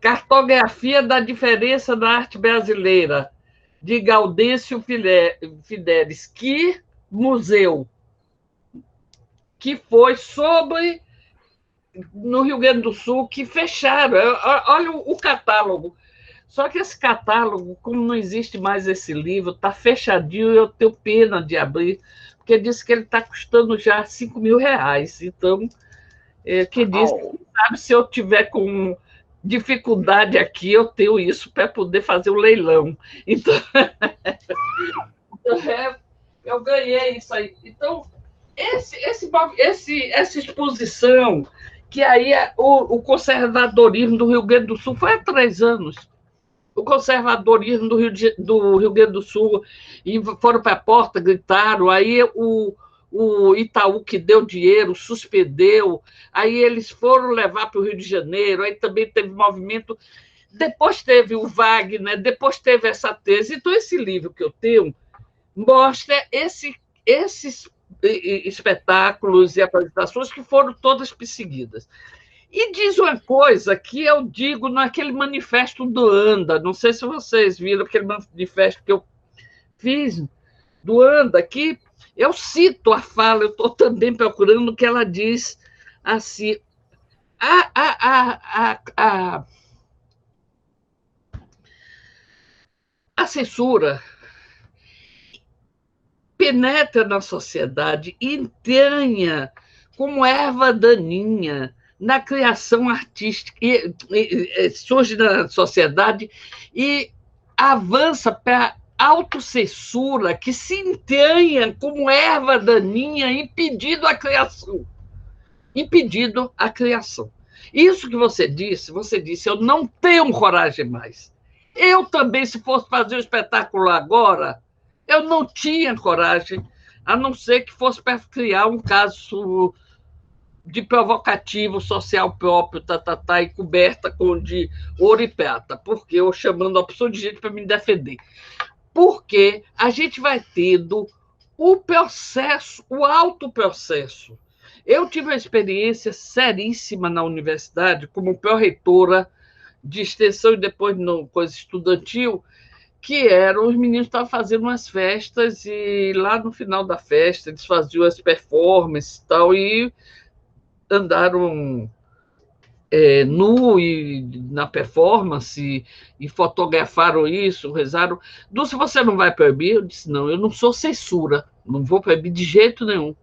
Cartografia da Diferença da Arte Brasileira, de Gaudêncio Fidelis. Que museu que foi sobre, no Rio Grande do Sul, que fecharam. Olha o catálogo. Só que esse catálogo, como não existe mais esse livro, está fechadinho e eu tenho pena de abrir, porque disse que ele está custando já R$ 5.000. Então, que disse, sabe, se eu tiver com dificuldade aqui, eu tenho isso para poder fazer o leilão. Então, eu ganhei isso aí. Então, essa exposição, que aí o conservadorismo do Rio Grande do Sul foi há 3 anos. O conservadorismo do Rio Grande do Sul, e foram para a porta, gritaram, aí o Itaú, que deu dinheiro, suspendeu, aí eles foram levar para o Rio de Janeiro, aí também teve movimento, depois teve o Wagner, depois teve essa tese. Então, esse livro que eu tenho mostra esses espetáculos e apresentações que foram todas perseguidas. E diz uma coisa que eu digo naquele manifesto do ANDA, não sei se vocês viram aquele manifesto que eu fiz do ANDA, que eu cito a fala, eu estou também procurando, que ela diz assim: a censura penetra na sociedade, entranha como erva daninha na criação artística, surge na sociedade e avança para a autocensura, que se entranha como erva daninha, impedindo a criação. Impedindo a criação. Isso que você disse, eu não tenho coragem mais. Eu também, se fosse fazer um espetáculo agora, eu não tinha coragem, a não ser que fosse para criar um caso de provocativo social próprio, e coberta de ouro e prata, porque eu chamando a opção de gente para me defender. Porque a gente vai tendo o processo, o autoprocesso. Eu tive uma experiência seríssima na universidade, como pró-reitora de extensão e depois no coisa estudantil, que eram os meninos que estavam fazendo umas festas e lá no final da festa eles faziam as performances e tal, e andaram nu e na performance e fotografaram isso, rezaram. Dulce, você não vai proibir? Eu disse, não, eu não sou censura, não vou proibir de jeito nenhum.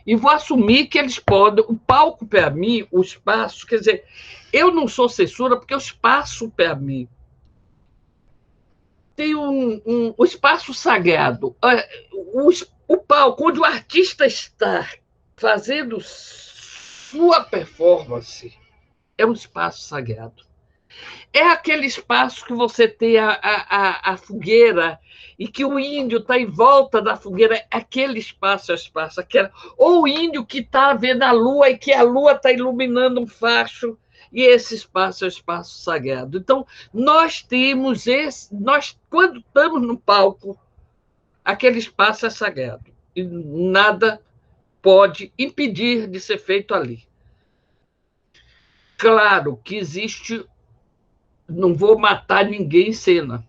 E vou assumir que eles podem, o palco para mim, o espaço, quer dizer, eu não sou censura porque o espaço para mim tem o espaço sagrado, o palco onde o artista está fazendo sua performance é um espaço sagrado. É aquele espaço que você tem a fogueira e que o índio está em volta da fogueira, aquele espaço é o espaço. Ou o índio que está vendo a lua e que a lua está iluminando um facho, e esse espaço é o espaço sagrado. Então, nós temos quando estamos no palco, aquele espaço é sagrado. E nada pode impedir de ser feito ali. Claro que existe, não vou matar ninguém em cena,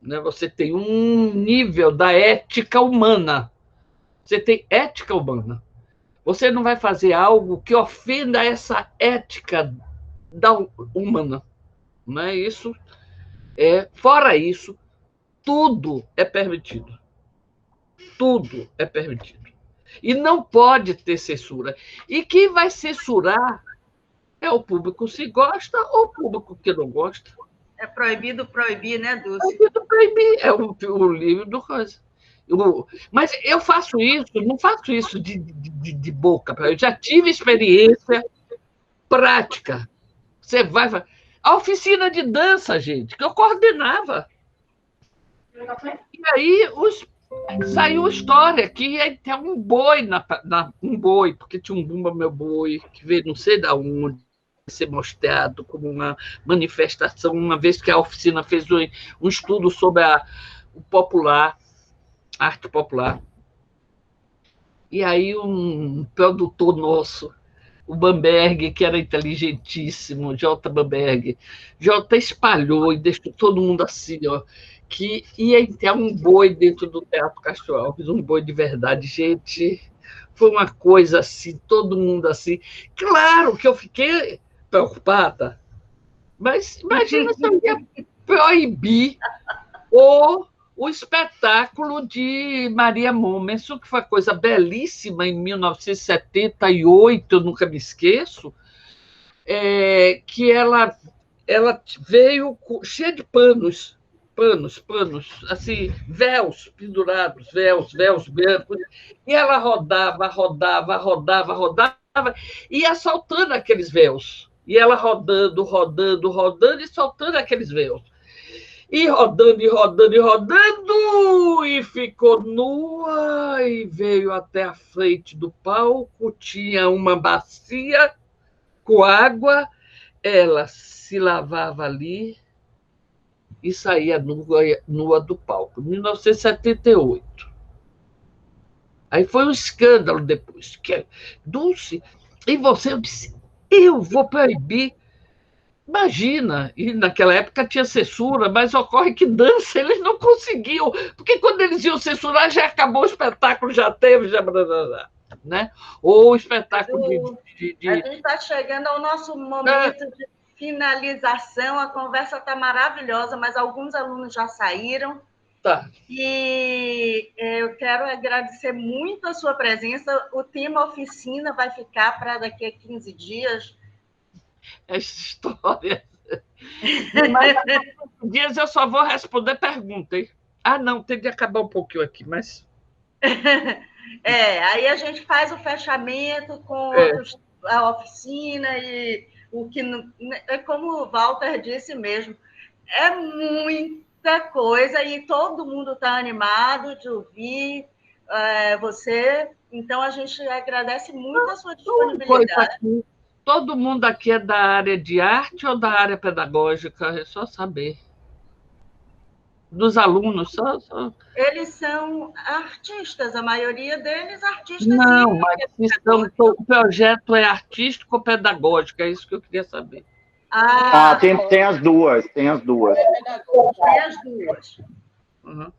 né? Você tem um nível da ética humana, você tem ética humana. Você não vai fazer algo que ofenda essa ética humana, né? Isso fora isso, tudo é permitido. Tudo é permitido. E não pode ter censura. E quem vai censurar é o público se gosta ou o público que não gosta. É proibido proibir, né, Dulce? Proibido proibir, é o livro do coisa. Mas eu faço isso, não faço isso de boca. Eu já tive experiência prática. Você vai... A oficina de dança, gente, que eu coordenava. E aí saiu a história que tem um boi, um boi, porque tinha um Bumba Meu Boi, que veio não sei de onde, ser mostrado como uma manifestação, uma vez que a oficina fez um estudo sobre o popular, arte popular. E aí um produtor nosso o Bamberg, que era inteligentíssimo, J. Bamberg. J. espalhou e deixou todo mundo assim, ó, que ia enterrar um boi dentro do Teatro Castro Alves, um boi de verdade. Gente, foi uma coisa assim, todo mundo assim. Claro que eu fiquei preocupada, mas imagina se eu ia proibir o espetáculo de Maria Momenson, que foi uma coisa belíssima em 1978, eu nunca me esqueço, que ela veio cheia de panos, assim, véus pendurados, véus brancos, e ela rodava, e ia soltando aqueles véus, e ela rodando, e soltando aqueles véus. E rodando, e ficou nua, e veio até a frente do palco, tinha uma bacia com água, ela se lavava ali e saía nua do palco, em 1978. Aí foi um escândalo depois, que Dulce, e você, eu disse, eu vou proibir. Imagina, e naquela época tinha censura, mas ocorre que dança eles não conseguiam, porque quando eles iam censurar já acabou o espetáculo, já teve, né? Ou o espetáculo A gente está chegando ao nosso momento de finalização, a conversa está maravilhosa, mas alguns alunos já saíram. Tá. E eu quero agradecer muito a sua presença. O tema oficina vai ficar para daqui a 15 dias. Essa história. Mas dias eu só vou responder pergunta, hein? Ah, não, tem que acabar um pouquinho aqui, mas. Aí a gente faz o fechamento com a oficina e o que. Como o Walter disse mesmo, é muita coisa e todo mundo está animado de ouvir você. Então a gente agradece muito a sua disponibilidade. Todo mundo aqui é da área de arte ou da área pedagógica? É só saber. Dos alunos, só. Eles são artistas, a maioria deles artistas. Não, mas o projeto é artístico-pedagógico, é isso que eu queria saber. Tem as duas. Tem as duas. Uhum.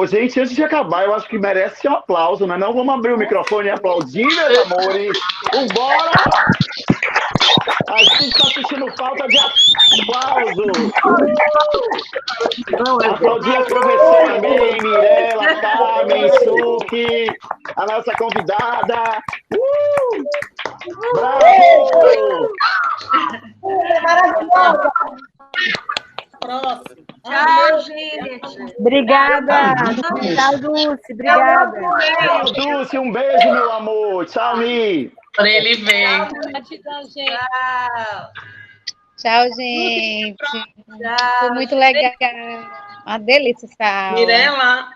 Gente, antes de acabar, eu acho que merece um aplauso, né? Não vamos abrir o microfone e aplaudir, meus amores. Vambora! A gente está sentindo falta de aplauso. Aplaudir as professoras May, Mirella, Carmen, Suki, a nossa convidada. Bravo! Maravilhosa! Próximo. Tchau, gente. Obrigada. Tchau, Dulce. Obrigada. Dulce, um beijo, meu amor. Tchau, Mi. Para ele ver. Gratidão, gente. Tchau. Tchau, gente. Tchau. Foi muito legal. Uma delícia essa aula. Mirella,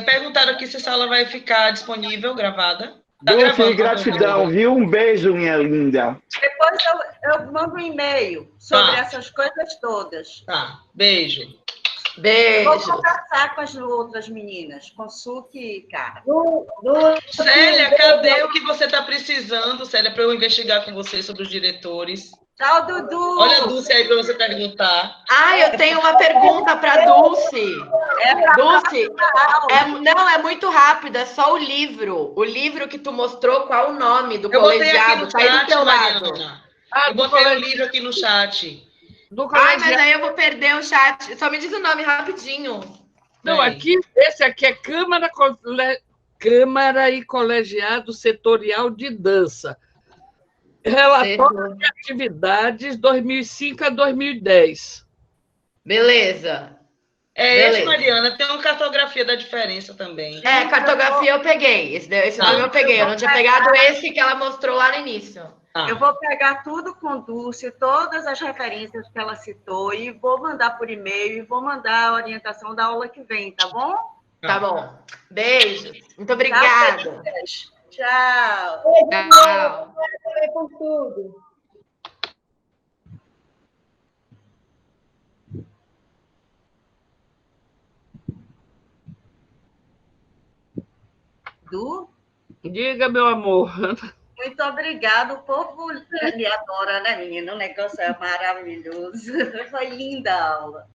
perguntaram aqui se essa aula vai ficar disponível, gravada. Tá Dulce, gravando, gratidão, viu? Um beijo, minha linda. Depois eu mando um e-mail sobre essas coisas todas. Tá, beijo. Vou conversar com as outras meninas, com Suki e Cara. Célia, cadê o que você está precisando, Célia, para eu investigar com você sobre os diretores? Tchau, Dudu. Olha a Dulce aí para você perguntar. Eu tenho uma pergunta para a Dulce. Dulce, não, é muito rápido, é só o livro. O livro que tu mostrou, qual o nome do colegiado? Tá aí do teu lado. Eu botei o livro aqui no chat. Mas aí eu vou perder o chat. Só me diz o nome rapidinho. Não, esse aqui é Câmara e Colegiado Setorial de Dança. Relatório de atividades 2005 a 2010. Beleza. Esse, Mariana, tem uma cartografia da diferença também. Cartografia eu peguei. Esse nome eu peguei. Eu não tinha pegado esse que ela mostrou lá no início. Eu vou pegar tudo com Dulce, todas as referências que ela citou, e vou mandar por e-mail, e vou mandar a orientação da aula que vem, tá bom? Tá bom. Beijo. Muito obrigada. Tchau. Tchau. Por tudo. Du? Diga, meu amor. Muito obrigada. O povo me adora, né, menina? O negócio é maravilhoso. Foi linda a aula.